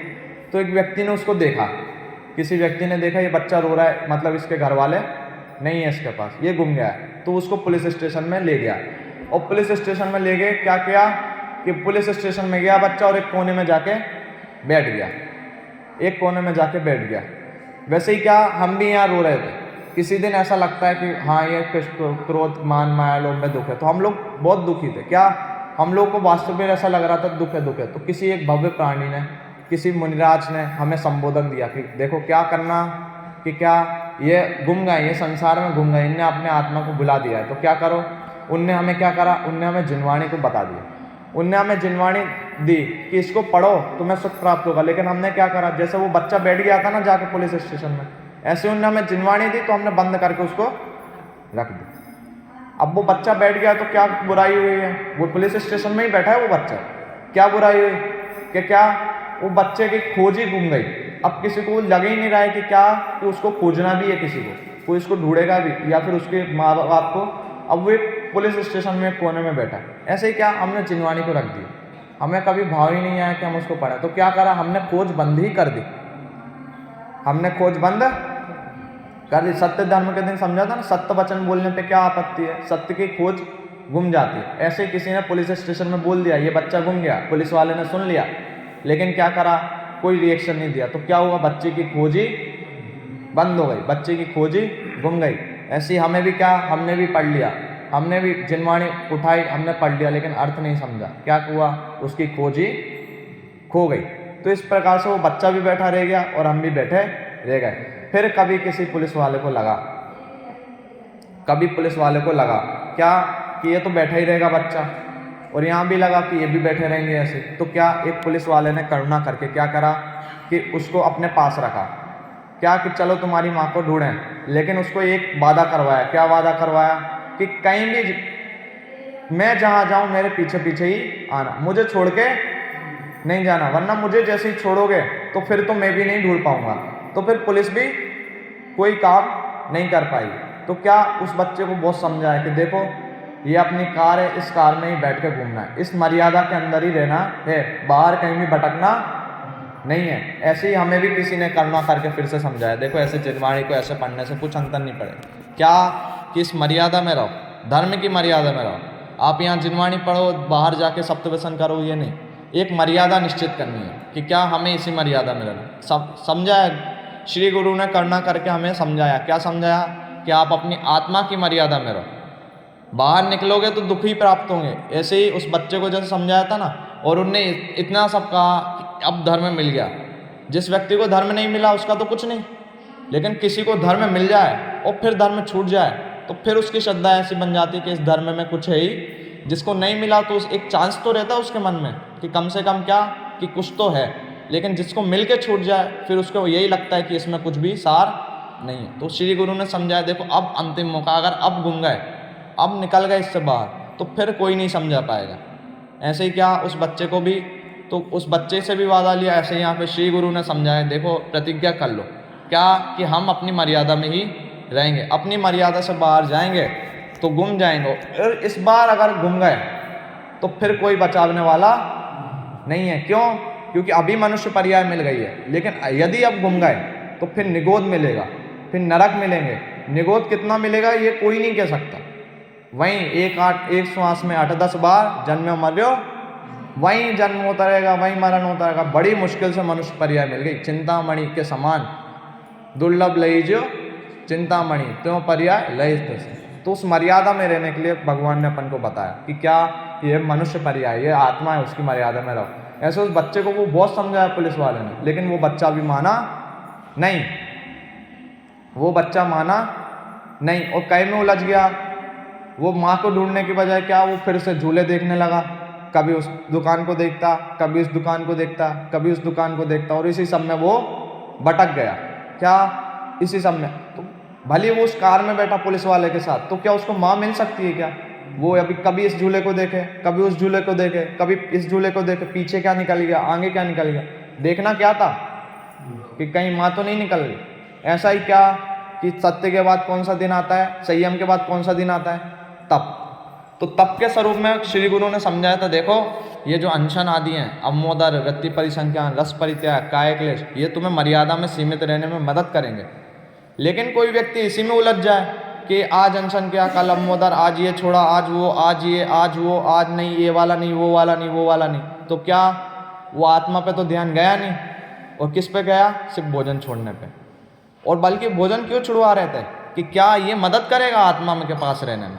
तो एक व्यक्ति ने उसको देखा, किसी व्यक्ति ने देखा ये बच्चा रो रहा है, मतलब इसके घर वाले नहीं है इसके पास, ये गुम गया है, तो उसको पुलिस स्टेशन में ले गया। और पुलिस स्टेशन में ले गए, क्या किया कि पुलिस स्टेशन में गया बच्चा और एक कोने में जाके बैठ गया, एक कोने में जाके बैठ गया। वैसे ही क्या हम भी यहाँ रो रहे थे, किसी दिन ऐसा लगता है कि हाँ ये क्रोध मान माया लोग में दुख है, तो हम लोग बहुत दुखी थे। क्या हम लोग को वास्तव में ऐसा लग रहा था दुख है दुख है। तो किसी एक भव्य प्राणी ने, किसी मुनिराज ने हमें संबोधन दिया कि देखो क्या करना, कि क्या ये गुम गए, ये संसार में गुम गए, इनने अपने आत्मा को बुला दिया है, तो क्या करो। उनने हमें क्या करा, उनने हमें जिनवाणी को बता दिया, उनने हमें जिनवाणी दी कि इसको पढ़ो तुम्हें सुख प्राप्त होगा। लेकिन हमने क्या करा, जैसे वो बच्चा बैठ गया था ना जाके पुलिस स्टेशन में, ऐसे उनने हमें जिनवाणी दी तो हमने बंद करके उसको रख दी। अब वो बच्चा बैठ गया तो क्या बुराई हुई है, वो पुलिस स्टेशन में ही बैठा है वो बच्चा, क्या बुराई हुई कि क्या वो बच्चे की खोज ही गुम गई। अब किसी को लग ही नहीं रहा है कि क्या कि उसको खोजना भी है, किसी को कोई इसको ढूंढेगा भी, या फिर उसके माँ बाप को। अब वो पुलिस स्टेशन में कोने में बैठा, ऐसे ही क्या हमने जिनवाणी को रख दी, हमें कभी भाव ही नहीं आया कि हम उसको पढ़ें। तो क्या करा, हमने खोज बंद ही कर दी, हमने खोज बंद कर दी। सत्य धर्म के दिन समझा था ना, सत्य वचन बोलने पे क्या आपत्ति है, सत्य की खोज गुम जाती है। ऐसे ही किसी ने पुलिस स्टेशन में बोल दिया ये बच्चा गुम गया, पुलिस वाले ने सुन लिया, लेकिन क्या करा, कोई रिएक्शन नहीं दिया, तो क्या हुआ, बच्चे की खोज ही बंद हो गई, बच्चे की खोज ही गुम गई। ऐसे ही हमें भी क्या, हमने भी पढ़ लिया, हमने भी जिनवाणी उठाई, हमने पढ़ लिया, लेकिन अर्थ नहीं समझा, क्या हुआ, उसकी खोज ही खो गई। तो इस प्रकार से वो बच्चा भी बैठा रह गया और हम भी बैठे रह गए। फिर कभी किसी पुलिस वाले को लगा, कभी पुलिस वाले को लगा क्या कि ये तो बैठा ही रहेगा बच्चा, और यहाँ भी लगा कि ये भी बैठे रहेंगे ऐसे। तो क्या एक पुलिस वाले ने करुणा करके क्या करा कि उसको अपने पास रखा, क्या कि चलो तुम्हारी माँ को ढूंढें, लेकिन उसको एक वादा करवाया। क्या वादा करवाया कि कहीं भी मैं जहाँ जाऊँ मेरे पीछे पीछे ही आना, मुझे छोड़ के नहीं जाना, वरना मुझे जैसे ही छोड़ोगे तो फिर तो मैं भी नहीं ढूंढ पाऊंगा, तो फिर पुलिस भी कोई काम नहीं कर पाई। तो क्या उस बच्चे को बहुत समझाया कि देखो ये अपनी कार है, इस कार में ही बैठ के घूमना है, इस मर्यादा के अंदर ही रहना है, बाहर कहीं भी भटकना नहीं है। ऐसे ही हमें भी किसी ने करुणा करके फिर से समझाया, देखो ऐसे जिनवाणी को ऐसे पढ़ने से कुछ अंतर नहीं पड़ेगा। क्या कि इस मर्यादा में रहो, धर्म की मर्यादा में रहो। आप यहाँ जिनवाणी पढ़ो, बाहर जाके सप्तव्यसन करो, ये नहीं। एक मर्यादा निश्चित करनी है कि क्या हमें इसी मर्यादा में रहना। सब समझाया, श्री गुरु ने करुणा करके हमें समझाया। क्या समझाया? कि आप अपनी आत्मा की मर्यादा में रहो, बाहर निकलोगे तो दुख ही प्राप्त होंगे। ऐसे ही उस बच्चे को जैसे समझाया था ना, और उनने इतना सब कहा कि अब धर्म मिल गया। जिस व्यक्ति को धर्म नहीं मिला उसका तो कुछ नहीं, लेकिन किसी को धर्म मिल जाए और फिर धर्म छूट जाए तो फिर उसकी श्रद्धा ऐसी बन जाती है कि इस धर्म में कुछ है ही। जिसको नहीं मिला तो एक चांस तो रहता है उसके मन में कि कम से कम क्या कि कुछ तो है, लेकिन जिसको मिल के छूट जाए फिर उसको यही लगता है कि इसमें कुछ भी सार नहीं है। तो श्री गुरु ने समझाया, देखो अब अंतिम मौका, अगर अब गुम गए, अब निकल गए इससे बाहर, तो फिर कोई नहीं समझा पाएगा। ऐसे ही क्या उस बच्चे को भी, तो उस बच्चे से भी वादा लिया। ऐसे ही यहाँ पे श्री गुरु ने समझाया, देखो प्रतिज्ञा कर लो क्या कि हम अपनी मर्यादा में ही रहेंगे, अपनी मर्यादा से बाहर जाएंगे तो गुम जाएंगे। और इस बार अगर गुम गए तो फिर कोई बचाने वाला नहीं है। क्यों? क्योंकि अभी मनुष्य पर्याय मिल गई है, लेकिन यदि अब गुम गए तो फिर निगोद मिलेगा, फिर नरक मिलेंगे। निगोद कितना मिलेगा ये कोई नहीं कह सकता। वहीं एक श्वास में 8-10 बार जन्म मर्यो, वहीं जन्म होता रहेगा, वहीं मरण होता रहेगा। बड़ी मुश्किल से मनुष्य पर्याय मिल गई। चिंतामणि के समान दुर्लभ लई जो चिंतामणि, त्यों पर्याय लय तैसे। तो उस मर्यादा में रहने के लिए भगवान ने अपन को बताया कि क्या ये मनुष्य पर्याय, ये आत्मा है, उसकी मर्यादा में रहो। ऐसे उस बच्चे को वो बहुत समझाया पुलिस वाले ने, लेकिन वो बच्चा भी माना नहीं, वो बच्चा माना नहीं और कई में उलझ गया। वो माँ को ढूंढने की बजाय क्या वो फिर से झूले देखने लगा। कभी उस दुकान को देखता, कभी उस दुकान को देखता, कभी उस दुकान को देखता, और इसी सब में वो भटक गया। क्या? इसी सब में। तो भले वो उस कार में बैठा पुलिस वाले के साथ, तो क्या उसको माँ मिल सकती है क्या? वो अभी कभी इस झूले को देखे, कभी उस झूले को देखे, कभी इस झूले को देखे, पीछे क्या निकल गया, आगे क्या निकल गया। देखना क्या था कि कहीं माँ तो नहीं निकल गई। ऐसा ही क्या कि सत्य के बाद कौन सा दिन आता है, संयम के बाद कौन सा दिन आता है? तप। तो तप के स्वरूप में श्री गुरु ने समझाया था, देखो ये जो अनशन आदि हैं, अमोदर, वृत्ति परिसंख्यान, रस परित्याग, काय क्लेश, ये तुम्हें मर्यादा में सीमित रहने में मदद करेंगे। लेकिन कोई व्यक्ति इसी में उलझ जाए कि आज अनशन किया, कल अमोदर, आज ये छोड़ा, आज वो, आज ये, आज वो, आज नहीं ये वाला नहीं, वो वाला नहीं, वो वाला नहीं, तो क्या वो आत्मा पे तो ध्यान गया नहीं। और किस पे गया? सिर्फ भोजन छोड़ने पे। और बल्कि भोजन क्यों छुड़वा रहे थे कि क्या ये मदद करेगा आत्मा में के पास रहने में।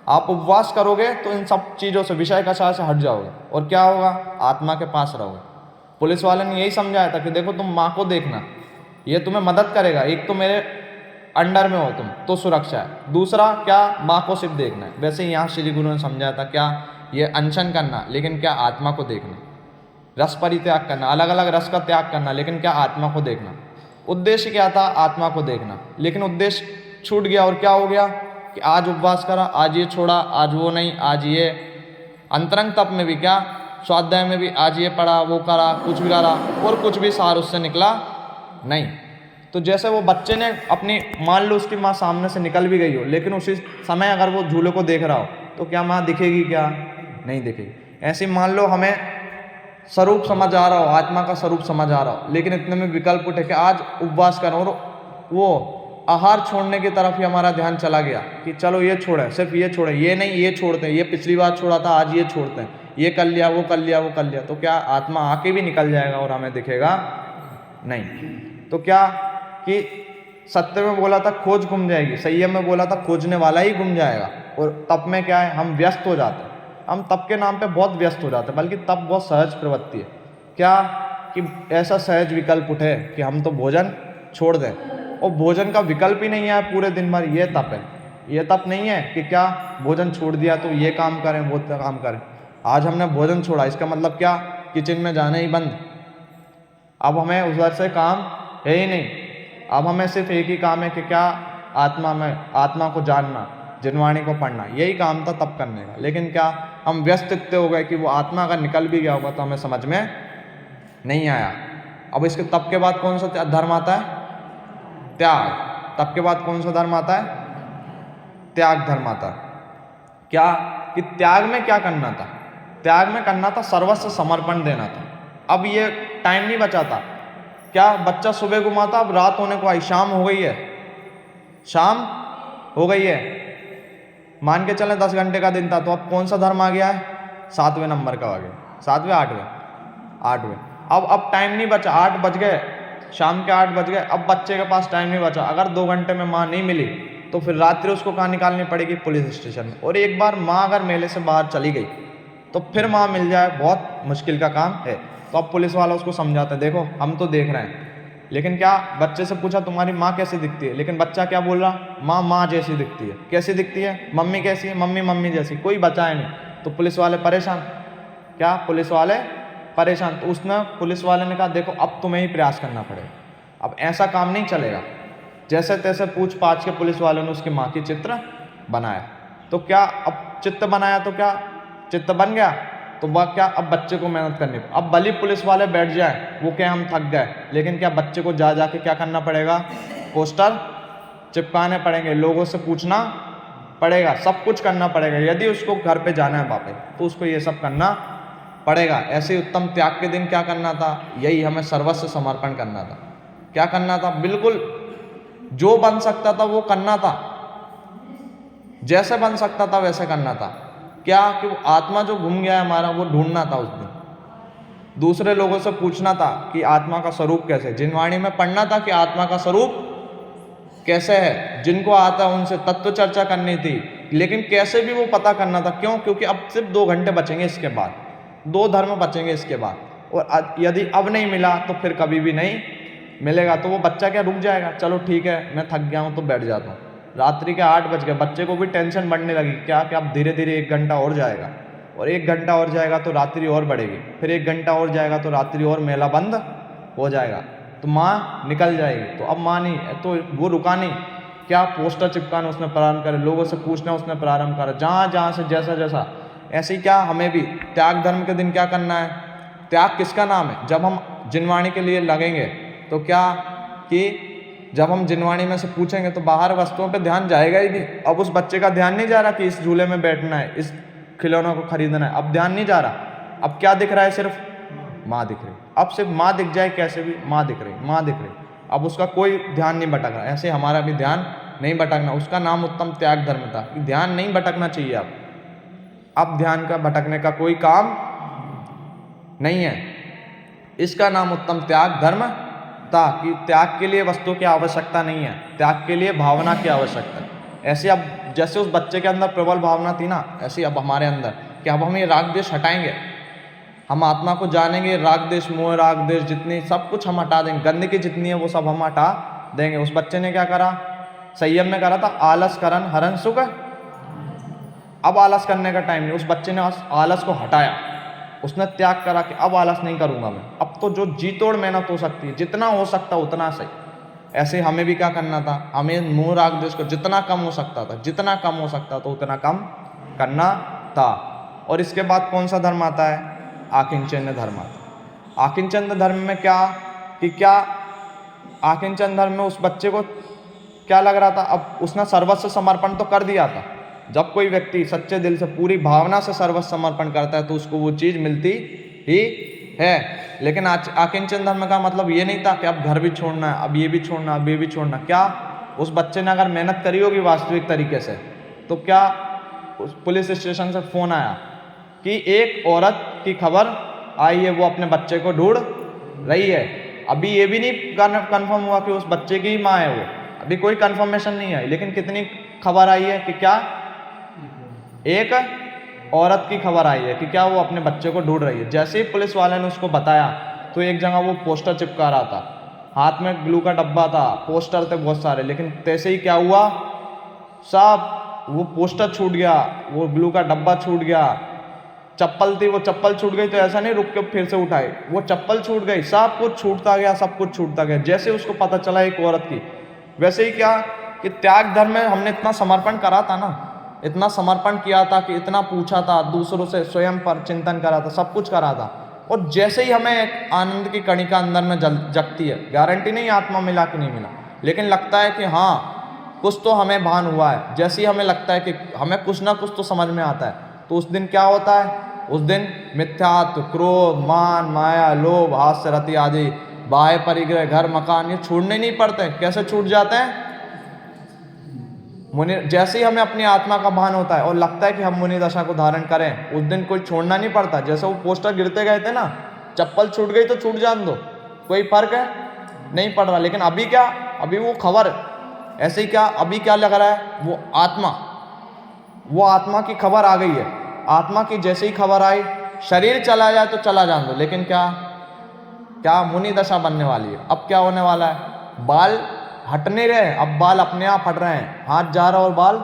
आप उपवास करोगे तो इन सब चीज़ों से, विषय कषाय से हट जाओगे, और क्या होगा? आत्मा के पास रहोगे। पुलिस वाले ने यही समझाया था कि देखो तुम माँ को देखना, ये तुम्हें मदद करेगा। एक तो मेरे अंडर में हो तुम तो सुरक्षा है, दूसरा क्या माँ को सिर्फ देखना है। वैसे ही यहाँ श्री गुरु ने समझाया था क्या ये अनशन करना, लेकिन क्या आत्मा को देखना, रस परित्याग करना, अलग अलग रस का त्याग करना, लेकिन क्या आत्मा को देखना। उद्देश्य क्या था? आत्मा को देखना। लेकिन उद्देश्य छूट गया और क्या हो गया कि आज उपवास करा, आज ये छोड़ा, आज वो नहीं, आज ये। अंतरंग तप में भी क्या, स्वाध्याय में भी आज ये पढ़ा, वो करा, कुछ भी करा, और कुछ भी सार उससे निकला नहीं। तो जैसे वो बच्चे ने अपनी, मान लो उसकी माँ सामने से निकल भी गई हो, लेकिन उसी समय अगर वो झूले को देख रहा हो तो क्या माँ दिखेगी? क्या नहीं दिखेगी। ऐसे मान लो हमें स्वरूप समझ आ रहा हो, आत्मा का स्वरूप समझ आ रहा हो, लेकिन इतने में विकल्प उठे कि आज उपवास करो, और वो आहार छोड़ने की तरफ ही हमारा ध्यान चला गया कि चलो ये छोड़े, सिर्फ ये छोड़े, ये नहीं ये छोड़ते हैं, ये पिछली बार छोड़ा था आज ये छोड़ते हैं, ये कर लिया, वो कर लिया, वो कर लिया, तो क्या आत्मा आके भी निकल जाएगा और हमें दिखेगा नहीं। तो क्या कि सत्य में बोला था खोज गुम जाएगी, संयम में बोला था खोजने वाला ही गुम जाएगा। और तप में क्या है, हम व्यस्त हो जाते हैं। हम तप के नाम पे बहुत व्यस्त हो जाते हैं, बल्कि तप बहुत सहज प्रवृत्ति है। क्या कि ऐसा सहज विकल्प उठे कि हम तो भोजन छोड़ दें, और भोजन का विकल्प ही नहीं है पूरे दिन भर, ये तप है। ये तप नहीं है कि क्या भोजन छोड़ दिया तो ये काम करें वो काम करें। आज हमने भोजन छोड़ा, इसका मतलब क्या? किचन में जाना ही बंद। अब हमें उधर से काम है ही नहीं। अब हमें सिर्फ एक ही काम है कि क्या आत्मा को जानना, जिनवाणी को पढ़ना, यही काम था तप करने का। लेकिन क्या हम व्यस्त इतने हो गए कि वो आत्मा अगर निकल भी गया होगा तो हमें समझ में नहीं आया। अब इसके तप के बाद कौन सा धर्म आता है? त्याग। तप के बाद कौन सा धर्म आता है? त्याग धर्म आता। क्या कि त्याग में क्या करना था? त्याग में करना था सर्वस्व समर्पण देना था। अब ये टाइम नहीं बचा था। क्या बच्चा सुबह घुमाता, अब रात होने को आई, शाम हो गई है, शाम हो गई है, मान के चलें 10 घंटे का दिन था, तो अब कौन सा धर्म आ गया है? 7वें नंबर का आ गया, 7वें 8वें। अब टाइम नहीं बचा, 8 बज गए, शाम के 8 बज गए, अब बच्चे के पास टाइम नहीं बचा। अगर 2 घंटे में माँ नहीं मिली तो फिर रात्रि उसको कहाँ निकालनी पड़ेगी? पुलिस स्टेशन में। और एक बार माँ अगर मेले से बाहर चली गई तो फिर माँ मिल जाए बहुत मुश्किल का काम है। तो अब पुलिस वाला उसको समझाते हैं, देखो हम तो देख रहे हैं, लेकिन क्या बच्चे से पूछा तुम्हारी माँ कैसी दिखती है? लेकिन बच्चा क्या बोल रहा? माँ माँ जैसी दिखती है। कैसी दिखती है? मम्मी कैसी है? मम्मी मम्मी जैसी। कोई बचाए नहीं। तो पुलिस वाले परेशान। क्या पुलिस वाले परेशान? तो उसने पुलिस वाले ने कहा देखो अब तुम्हें ही प्रयास करना पड़ेगा, अब ऐसा काम नहीं चलेगा। जैसे तैसे पूछ पाछ के पुलिस वालों ने उसकी माँ की चित्र बनाया। तो क्या अब चित्र बनाया तो क्या चित्र बन गया? तो वह क्या अब बच्चे को मेहनत करनी। अब भली पुलिस वाले बैठ जाए, वो क्या हम थक गए, लेकिन क्या बच्चे को जा जाके क्या करना पड़ेगा? पोस्टर चिपकाने पड़ेंगे, लोगों से पूछना पड़ेगा, सब कुछ करना पड़ेगा। यदि उसको घर पे जाना है वापस तो उसको ये सब करना पड़ेगा। ऐसे उत्तम त्याग के दिन क्या करना था? यही हमें सर्वस्व समर्पण करना था। क्या करना था? बिल्कुल जो बन सकता था वो करना था, जैसे बन सकता था वैसे करना था। क्या कि वो आत्मा जो घूम गया है हमारा, वो ढूंढना था उस दिन। दूसरे लोगों से पूछना था कि आत्मा का स्वरूप कैसे है। जिनवाणी में पढ़ना था कि आत्मा का स्वरूप कैसे है। जिनको आता है उनसे तत्व चर्चा करनी थी, लेकिन कैसे भी वो पता करना था। क्यों? क्योंकि अब सिर्फ 2 घंटे बचेंगे, इसके बाद 2 धर्म बचेंगे इसके बाद, और यदि अब नहीं मिला तो फिर कभी भी नहीं मिलेगा। तो वो बच्चा क्या रुक जाएगा? चलो ठीक है मैं थक गया हूँ तो बैठ जाता हूँ। रात्रि के 8 बज गए, बच्चे को भी टेंशन बढ़ने लगी। क्या कि अब धीरे धीरे 1 घंटा और जाएगा, और 1 घंटा और जाएगा तो रात्रि और बढ़ेगी, फिर 1 घंटा और जाएगा तो रात्रि और मेला बंद हो जाएगा, तो माँ निकल जाएगी। तो अब माँ नहीं, तो वो रुका नहीं। क्या पोस्टर चिपकाना उसने प्रारंभ करे, लोगों से पूछना उसने प्रारंभ करा, जहाँ जहाँ से जैसा जैसा। ऐसे ही क्या हमें भी त्याग धर्म के दिन क्या करना है? त्याग किसका नाम है? जब हम जिनवाणी के लिए लगेंगे तो क्या कि जब हम जिनवाणी में से पूछेंगे तो बाहर वस्तुओं पे ध्यान जाएगा ही नहीं। अब उस बच्चे का ध्यान नहीं जा रहा कि इस झूले में बैठना है, इस खिलौनों को खरीदना है, अब ध्यान नहीं जा रहा। अब क्या दिख रहा है? सिर्फ माँ दिख रही। अब सिर्फ माँ दिख जाए कैसे भी, माँ दिख रही, माँ दिख रही, अब उसका कोई ध्यान नहीं भटक रहा। ऐसे हमारा भी ध्यान नहीं भटकना। उसका नाम उत्तम त्याग धर्म था। ध्यान नहीं भटकना चाहिए। अब ध्यान का भटकने का कोई काम नहीं है। इसका नाम उत्तम त्याग धर्म था कि त्याग के लिए वस्तु की आवश्यकता नहीं है, त्याग के लिए भावना की आवश्यकता है। ऐसे अब जैसे उस बच्चे के अंदर प्रबल भावना थी ना, ऐसे अब हमारे अंदर कि अब हम ये राग द्वेष हटाएंगे, हम आत्मा को जानेंगे। राग द्वेष, मोह राग द्वेष जितनी सब कुछ हम हटा देंगे, गंदगी जितनी है वो सब हम हटा देंगे। उस बच्चे ने क्या करा? संयम में करा था, आलस करन हरन सुख। अब आलस करने का टाइम नहीं। उस बच्चे ने आलस को हटाया, उसने त्याग करा कि अब आलस नहीं करूंगा मैं। अब तो जो जी तोड़ मेहनत हो सकती है, जितना हो सकता उतना सही। ऐसे हमें भी क्या करना था? हमें मोह राग द्वेष को जितना कम हो सकता था, जितना कम हो सकता तो उतना कम करना था। और इसके बाद कौन सा धर्म आता है? आकिंचन धर्म आता। आकिंचन धर्म में क्या कि क्या आकिंचन धर्म में उस बच्चे को क्या लग रहा था? अब उसने सर्वस्व समर्पण तो कर दिया था। जब कोई व्यक्ति सच्चे दिल से पूरी भावना से सर्वस्व समर्पण करता है तो उसको वो चीज़ मिलती ही है। लेकिन आकिंचन धर्म का मतलब ये नहीं था कि अब घर भी छोड़ना है, अब ये भी छोड़ना, अब ये भी छोड़ना। क्या उस बच्चे ने अगर मेहनत करी होगी वास्तविक तरीके से, तो क्या उस पुलिस स्टेशन से फ़ोन आया कि एक औरत की खबर आई है, वो अपने बच्चे को ढूंढ रही है। अभी ये भी नहीं कन्फर्म हुआ कि उस बच्चे की ही माँ है वो, अभी कोई कन्फर्मेशन नहीं आई। लेकिन कितनी खबर आई है कि क्या एक औरत की खबर आई है कि क्या वो अपने बच्चे को ढूंढ रही है। जैसे ही पुलिस वाले ने उसको बताया तो एक जगह वो पोस्टर चिपका रहा था, हाथ में ग्लू का डब्बा था, पोस्टर थे बहुत सारे। लेकिन तैसे ही क्या हुआ, सब वो पोस्टर छूट गया, वो ग्लू का डब्बा छूट गया। चप्पल थी, वो चप्पल छूट गई तो ऐसा नहीं रुक के फिर से उठाई, वो चप्पल छूट गई। सब कुछ छूटता गया, सब कुछ छूटता गया। जैसे उसको पता चला एक औरत की, वैसे ही क्या कि त्याग धर्म में हमने इतना समर्पण करा था ना, इतना समर्पण किया था कि इतना पूछा था, दूसरों से स्वयं पर चिंतन करा था, सब कुछ करा था। और जैसे ही हमें एक आनंद की कणिका अंदर में जगती है, गारंटी नहीं आत्मा मिला कि नहीं मिला, लेकिन लगता है कि हाँ कुछ तो हमें भान हुआ है, जैसे ही हमें लगता है कि हमें कुछ ना कुछ तो समझ में आता है, तो उस दिन क्या होता है, उस दिन मिथ्यात्व, क्रोध, मान, माया, लोभ, हास्य, रति आदि बाह्य परिग्रह, घर, मकान, ये छोड़ने नहीं पड़ते। कैसे छूट जाते हैं? मुनि, जैसे ही हमें अपनी आत्मा का भान होता है और लगता है कि हम मुनि दशा को धारण करें, उस दिन कोई छोड़ना नहीं पड़ता। जैसे वो पोस्टर गिरते गए थे ना, चप्पल छूट गई तो छूट जान दो, कोई फर्क है नहीं पड़ रहा। लेकिन अभी क्या, अभी वो खबर ऐसे ही, क्या अभी क्या लग रहा है, वो आत्मा की खबर आ गई है। आत्मा की जैसे ही खबर आई, शरीर चला जाए तो चला जान दो, लेकिन क्या मुनि दशा बनने वाली है। अब क्या होने वाला है, बाल हट नहीं रहे, अब बाल अपने आप हट रहे हैं, हाथ जा रहा और बाल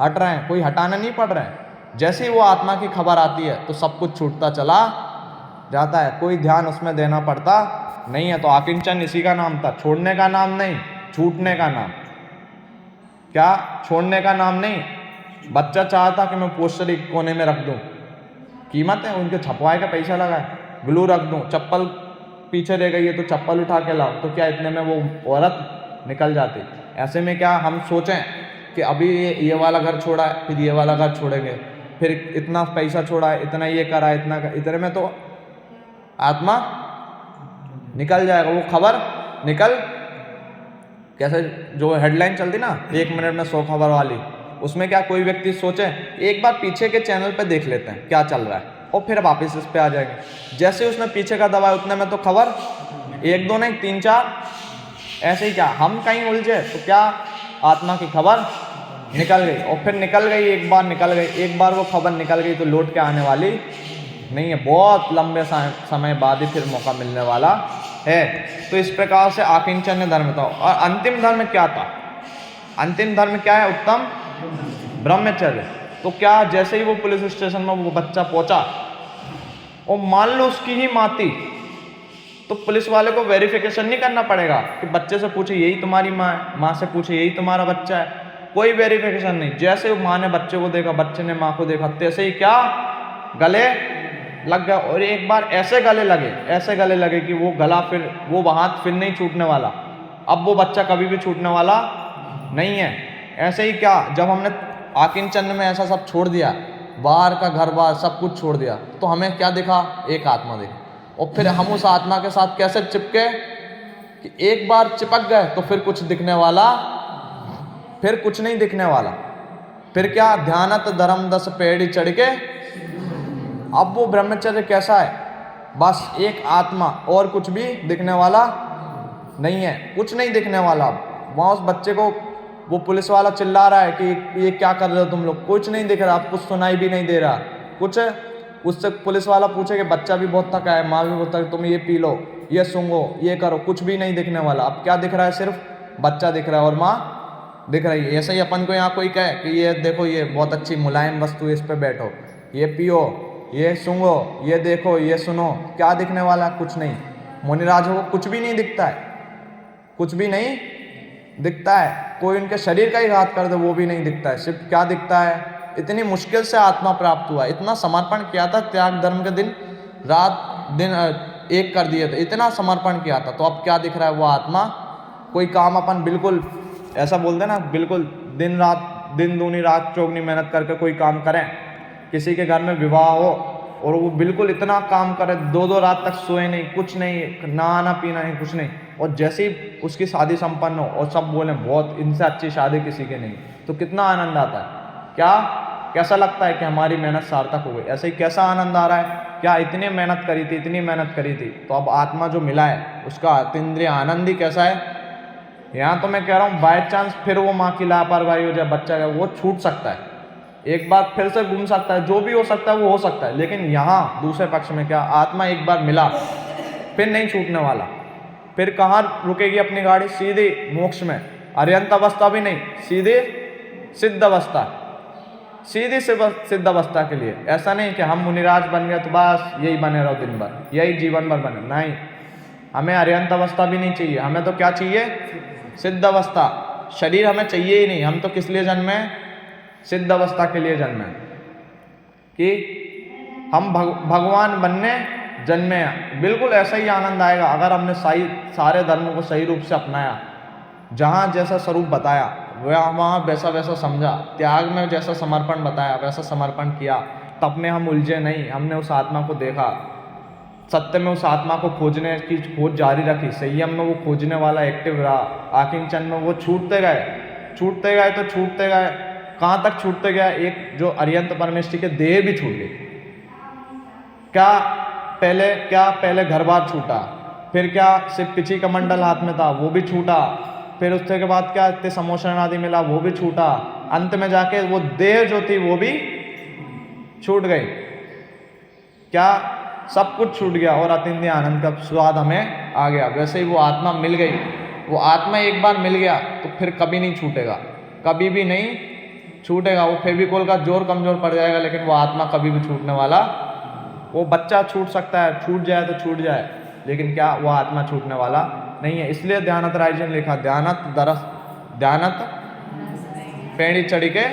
हट रहे हैं, कोई हटाना नहीं पड़ रहा है। जैसे ही वो आत्मा की खबर आती है तो सब कुछ छूटता चला जाता है, कोई ध्यान उसमें देना पड़ता नहीं है। तो आकिंचन इसी का नाम था, छोड़ने का नाम नहीं, छूटने का नाम। क्या छोड़ने का नाम नहीं। बच्चा चाहता कि मैं पोस्टर एक कोने में रख दूं, कीमत है उनके, छपवाए का पैसा लगा है, ग्लू रख दूं, चप्पल पीछे रह गई है तो चप्पल उठा के लाओ, तो क्या इतने में वो औरत निकल जाती। ऐसे में क्या हम सोचें कि अभी ये वाला घर छोड़ा है, फिर ये वाला घर छोड़ेंगे, फिर इतना पैसा छोड़ा है, इतना ये करा है, इतने में तो आत्मा निकल जाएगा, वो खबर निकल। कैसे जो हेडलाइन चलती ना, 1 मिनट में 100 खबर वाली, उसमें क्या कोई व्यक्ति सोचे एक बार पीछे के चैनल पे देख लेते हैं क्या चल रहा है, और फिर वापस इस पे आ जाएंगे। जैसे उसने पीछे का दबाया, उतने में तो खबर 1 2 नहीं 3 4। ऐसे ही क्या हम कहीं उलझे तो क्या आत्मा की खबर निकल गई, और फिर निकल गई, एक बार निकल गई, एक बार वो खबर निकल गई तो लौट के आने वाली नहीं है, बहुत लंबे समय बाद ही फिर मौका मिलने वाला है। तो इस प्रकार से आकिंचन्य धर्म था। और अंतिम धर्म क्या था? अंतिम धर्म क्या है? उत्तम ब्रह्मचर्य। तो क्या जैसे ही वो पुलिस स्टेशन में वो बच्चा पहुंचा और मान लो उसकी ही माँ थी, तो पुलिस वाले को वेरिफिकेशन नहीं करना पड़ेगा कि बच्चे से पूछे यही तुम्हारी माँ है, माँ से पूछे यही तुम्हारा बच्चा है, कोई वेरिफिकेशन नहीं। जैसे माँ ने बच्चे को देखा, बच्चे ने माँ को देखा, तैसे ही क्या गले लग गया। और एक बार ऐसे गले लगे कि वो गला फिर, वो हाथ फिर नहीं छूटने वाला। अब वो बच्चा कभी भी छूटने वाला नहीं है। ऐसे ही क्या, जब हमने आकिंचन में ऐसा सब छोड़ दिया, बाहर का घर बार सब कुछ छोड़ दिया, तो हमें क्या दिखा? एक आत्मा दिखी। और फिर हम उस आत्मा के साथ कैसे चिपके कि एक बार चिपक गए तो फिर कुछ दिखने वाला, फिर कुछ नहीं दिखने वाला। फिर क्या? ध्यानत धर्म 10 पेड़ी चढ़ के। अब वो ब्रह्मचर्य कैसा है? बस एक आत्मा, और कुछ भी दिखने वाला नहीं है, कुछ नहीं दिखने वाला। वहाँ उस बच्चे को वो पुलिस वाला चिल्ला रहा है कि ये क्या कर रहे हो तुम लोग, कुछ नहीं दिख रहा, कुछ सुनाई भी नहीं दे रहा कुछ। उससे पुलिस वाला पूछे कि बच्चा भी बहुत थका है, माँ भी बहुत थका है, तुम ये पी लो, ये सूंघो, ये करो, कुछ भी नहीं दिखने वाला। अब क्या दिख रहा है? सिर्फ बच्चा दिख रहा है और माँ दिख रही है। ऐसे ही अपन को यहाँ कोई कहे कि ये देखो, ये बहुत अच्छी मुलायम वस्तु है, इस पर बैठो, ये पियो, ये सूंघो, ये देखो, ये सुनो, क्या दिखने वाला? कुछ नहीं। मुनिराजों को कुछ भी नहीं दिखता है, कुछ भी नहीं दिखता है। कोई उनके शरीर का ही घात कर दे वो भी नहीं दिखता है। सिर्फ क्या दिखता है? इतनी मुश्किल से आत्मा प्राप्त हुआ, इतना समर्पण किया था, त्याग धर्म के दिन रात दिन एक कर दिए थे, इतना समर्पण किया था। तो अब क्या दिख रहा है? वो आत्मा। कोई काम अपन बिल्कुल ऐसा बोल देना, बिल्कुल दिन रात, दिन दूनी रात चौगनी मेहनत करके कोई काम करें, किसी के घर में विवाह हो और वो बिल्कुल इतना काम करे, 2-2 रात तक सोए नहीं, कुछ नहीं, नहाना पीना नहीं, कुछ नहीं, और जैसे ही उसकी शादी संपन्न हो और सब बोले बहुत इनसे अच्छी शादी किसी की नहीं, तो कितना आनंद आता है। क्या कैसा लगता है कि हमारी मेहनत सार्थक हो गई? ऐसे ही कैसा आनंद आ रहा है? क्या इतनी मेहनत करी थी, इतनी मेहनत करी थी, तो अब आत्मा जो मिला है उसका अतीन्द्रिय आनंद ही कैसा है। यहाँ तो मैं कह रहा हूँ बाय चांस फिर वो माँ की लापरवाही हो जाए, बच्चा का वो छूट सकता है, एक बार फिर से घूम सकता है, जो भी हो सकता है वो हो सकता है। लेकिन यहाँ दूसरे पक्ष में क्या, आत्मा एक बार मिला फिर नहीं छूटने वाला। फिर कहाँ रुकेगी अपनी गाड़ी? सीधी मोक्ष में, अर्यंत अवस्था भी नहीं, सीधे सिद्ध अवस्था, सीधी सिद्ध अवस्था के लिए। ऐसा नहीं कि हम मुनिराज बन गए तो बस यही बने रहो दिन भर, यही जीवन भर बने, नहीं, हमें अर्यंत अवस्था भी नहीं चाहिए। हमें तो क्या चाहिए? सिद्ध अवस्था। शरीर हमें चाहिए ही नहीं, हम तो किस लिए जन्मे? सिद्ध अवस्था के लिए जन्मे, कि हम भगवान बनने जन्मे। बिल्कुल ऐसा ही आनंद आएगा अगर हमने सारे धर्मों को सही रूप से अपनाया, जहाँ जैसा स्वरूप बताया वहाँ वैसा वैसा समझा, त्याग में जैसा समर्पण बताया वैसा समर्पण किया, तब में हम उलझे नहीं, हमने उस आत्मा को देखा, सत्य में उस आत्मा को खोजने की खोज जारी रखी, संयम में वो खोजने वाला एक्टिव रहा, आकिंचन में वो छूटते गए तो छूटते गए, कहाँ तक छूटते गए, एक जो अरिहंत परमेष्ठी के देह भी छूट गई। क्या पहले घर बार छूटा, फिर क्या सिर्फ पिछी का मंडल हाथ में था वो भी छूटा, फिर उसके बाद क्या इतने समोशन आदि मिला वो भी छूटा, अंत में जाके वो देह जो थी वो भी छूट गई। क्या सब कुछ छूट गया और अतिंद्रिय आनंद का स्वाद हमें आ गया। वैसे ही वो आत्मा मिल गई, वो आत्मा एक बार मिल गया तो फिर कभी नहीं छूटेगा, कभी भी नहीं छूटेगा। वो फेविकोल का जोर कमजोर पड़ जाएगा लेकिन वो आत्मा कभी भी छूटने वाला, वो बच्चा छूट सकता है, छूट जाए तो छूट जाए, लेकिन क्या वो आत्मा छूटने वाला नहीं है। इसलिए ध्यानत राय जी ने लिखा, ध्यानत पेड़ी चढ़ी के,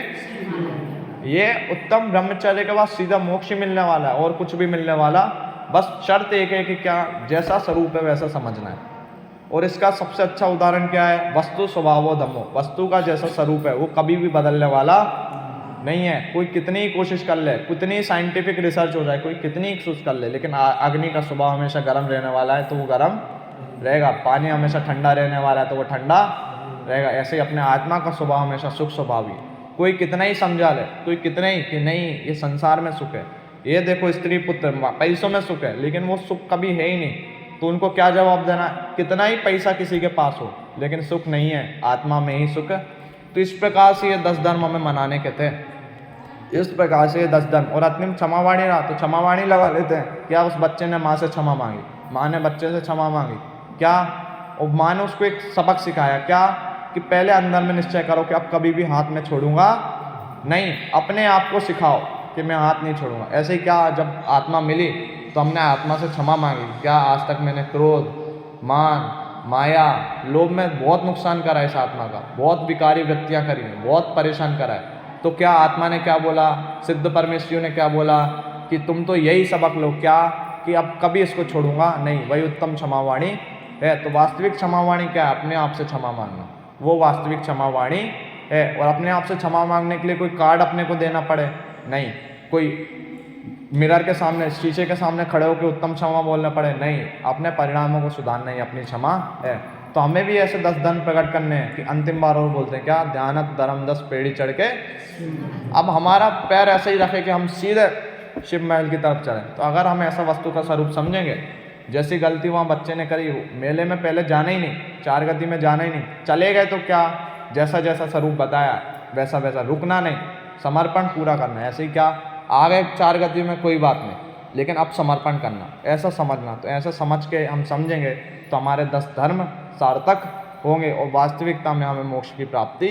ये उत्तम ब्रह्मचर्य के बाद सीधा मोक्ष ही मिलने वाला है और कुछ भी मिलने वाला, बस शर्त एक है कि क्या जैसा स्वरूप है वैसा समझना है। और इसका सबसे अच्छा उदाहरण क्या है, वस्तु स्वभावो धम्मो, वस्तु का जैसा स्वरूप है वो कभी भी बदलने वाला नहीं है। कोई कितनी ही कोशिश कर ले, कितनी साइंटिफिक रिसर्च हो जाए, कोई कितनी ही कोशिश कर ले, लेकिन अग्नि का स्वभाव हमेशा गर्म रहने वाला है तो वो गर्म रहेगा, पानी हमेशा ठंडा रहने वाला है तो वो ठंडा रहेगा। ऐसे ही अपने आत्मा का स्वभाव हमेशा सुख स्वभावी। कोई कितना ही समझा ले, कोई कितना ही कि नहीं ये संसार में सुख है, ये देखो स्त्री पुत्र पैसों में सुख है, लेकिन वो सुख कभी है ही नहीं, तो उनको क्या जवाब देना, कितना ही पैसा किसी के पास हो लेकिन सुख नहीं है, आत्मा में ही सुख है। तो इस प्रकार से ये 10 धर्म हमें मनाने के थे, इस प्रकार से ये 10 धर्म। और अतिम क्षमावाणी रहा तो क्षमावाणी लगा लेते हैं। क्या उस बच्चे ने माँ से क्षमा मांगी, माँ ने बच्चे से क्षमा मांगी, क्या और माँ ने उसको एक सबक सिखाया, क्या कि पहले अंदर में निश्चय करो कि अब कभी भी हाथ में छोड़ूंगा नहीं, अपने आप को सिखाओ कि मैं हाथ नहीं छोड़ूंगा। ऐसे ही क्या जब आत्मा मिली तो हमने आत्मा से क्षमा मांगी, क्या आज तक मैंने क्रोध, मान, माया, लोभ में बहुत नुकसान करा है इस आत्मा का, बहुत विकारी वृत्तियाँ करी हैं, बहुत परेशान करा है। तो क्या आत्मा ने क्या बोला, सिद्ध परमेश्वरियों ने क्या बोला कि तुम तो यही सबक लो, क्या कि अब कभी इसको छोड़ूंगा नहीं, वही उत्तम क्षमावाणी है। तो वास्तविक क्षमावाणी क्या है, अपने आप से क्षमा मांगना, वो वास्तविक क्षमावाणी है। और अपने आप से क्षमा मांगने के लिए कोई कार्ड अपने को देना पड़े नहीं, कोई मिरर के सामने, शीशे के सामने खड़े होकर उत्तम क्षमा बोलना पड़े नहीं, अपने परिणामों को सुधारना ही अपनी क्षमा है। तो हमें भी ऐसे 10 धर्म प्रकट करने हैं कि अंतिम बार और बोलते हैं क्या, ध्यानत धर्म 10 पेड़ी चढ़ के, अब हमारा पैर ऐसे ही रखे कि हम सीधे शिव महल की तरफ चलें। तो अगर हम ऐसा वस्तु का स्वरूप समझेंगे, जैसी गलती वहाँ बच्चे ने करी, मेले में पहले जाना ही नहीं, 4 गति में जाना ही नहीं, चले गए तो क्या, जैसा जैसा स्वरूप बताया वैसा वैसा, रुकना नहीं, समर्पण पूरा करना है। ऐसे ही क्या आ गए 4 गति में कोई बात नहीं, लेकिन अब समर्पण करना, ऐसा समझना। तो ऐसा समझ के हम समझेंगे तो हमारे 10 धर्म सार्थक होंगे और वास्तविकता में हमें मोक्ष की प्राप्ति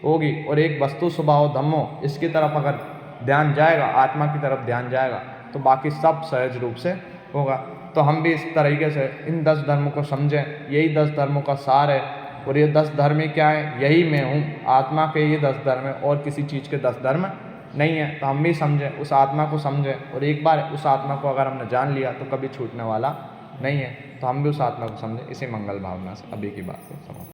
होगी। और एक वस्तु स्वभाव धम्मो, इसकी तरफ अगर ध्यान जाएगा, आत्मा की तरफ ध्यान जाएगा तो बाकी सब सहज रूप से होगा। तो हम भी इस तरीके से इन 10 धर्मों को समझें, यही 10 धर्मों का सार है। और ये 10 धर्म ही क्या है, यही मैं हूँ, आत्मा के ये 10 धर्म है और किसी चीज़ के 10 धर्म नहीं है। तो हम भी समझें, उस आत्मा को समझें, और एक बार उस आत्मा को अगर हमने जान लिया तो कभी छूटने वाला नहीं है। तो हम भी उस आत्मा को समझें, इसी मंगल भावना से अभी की बात को समाप्त।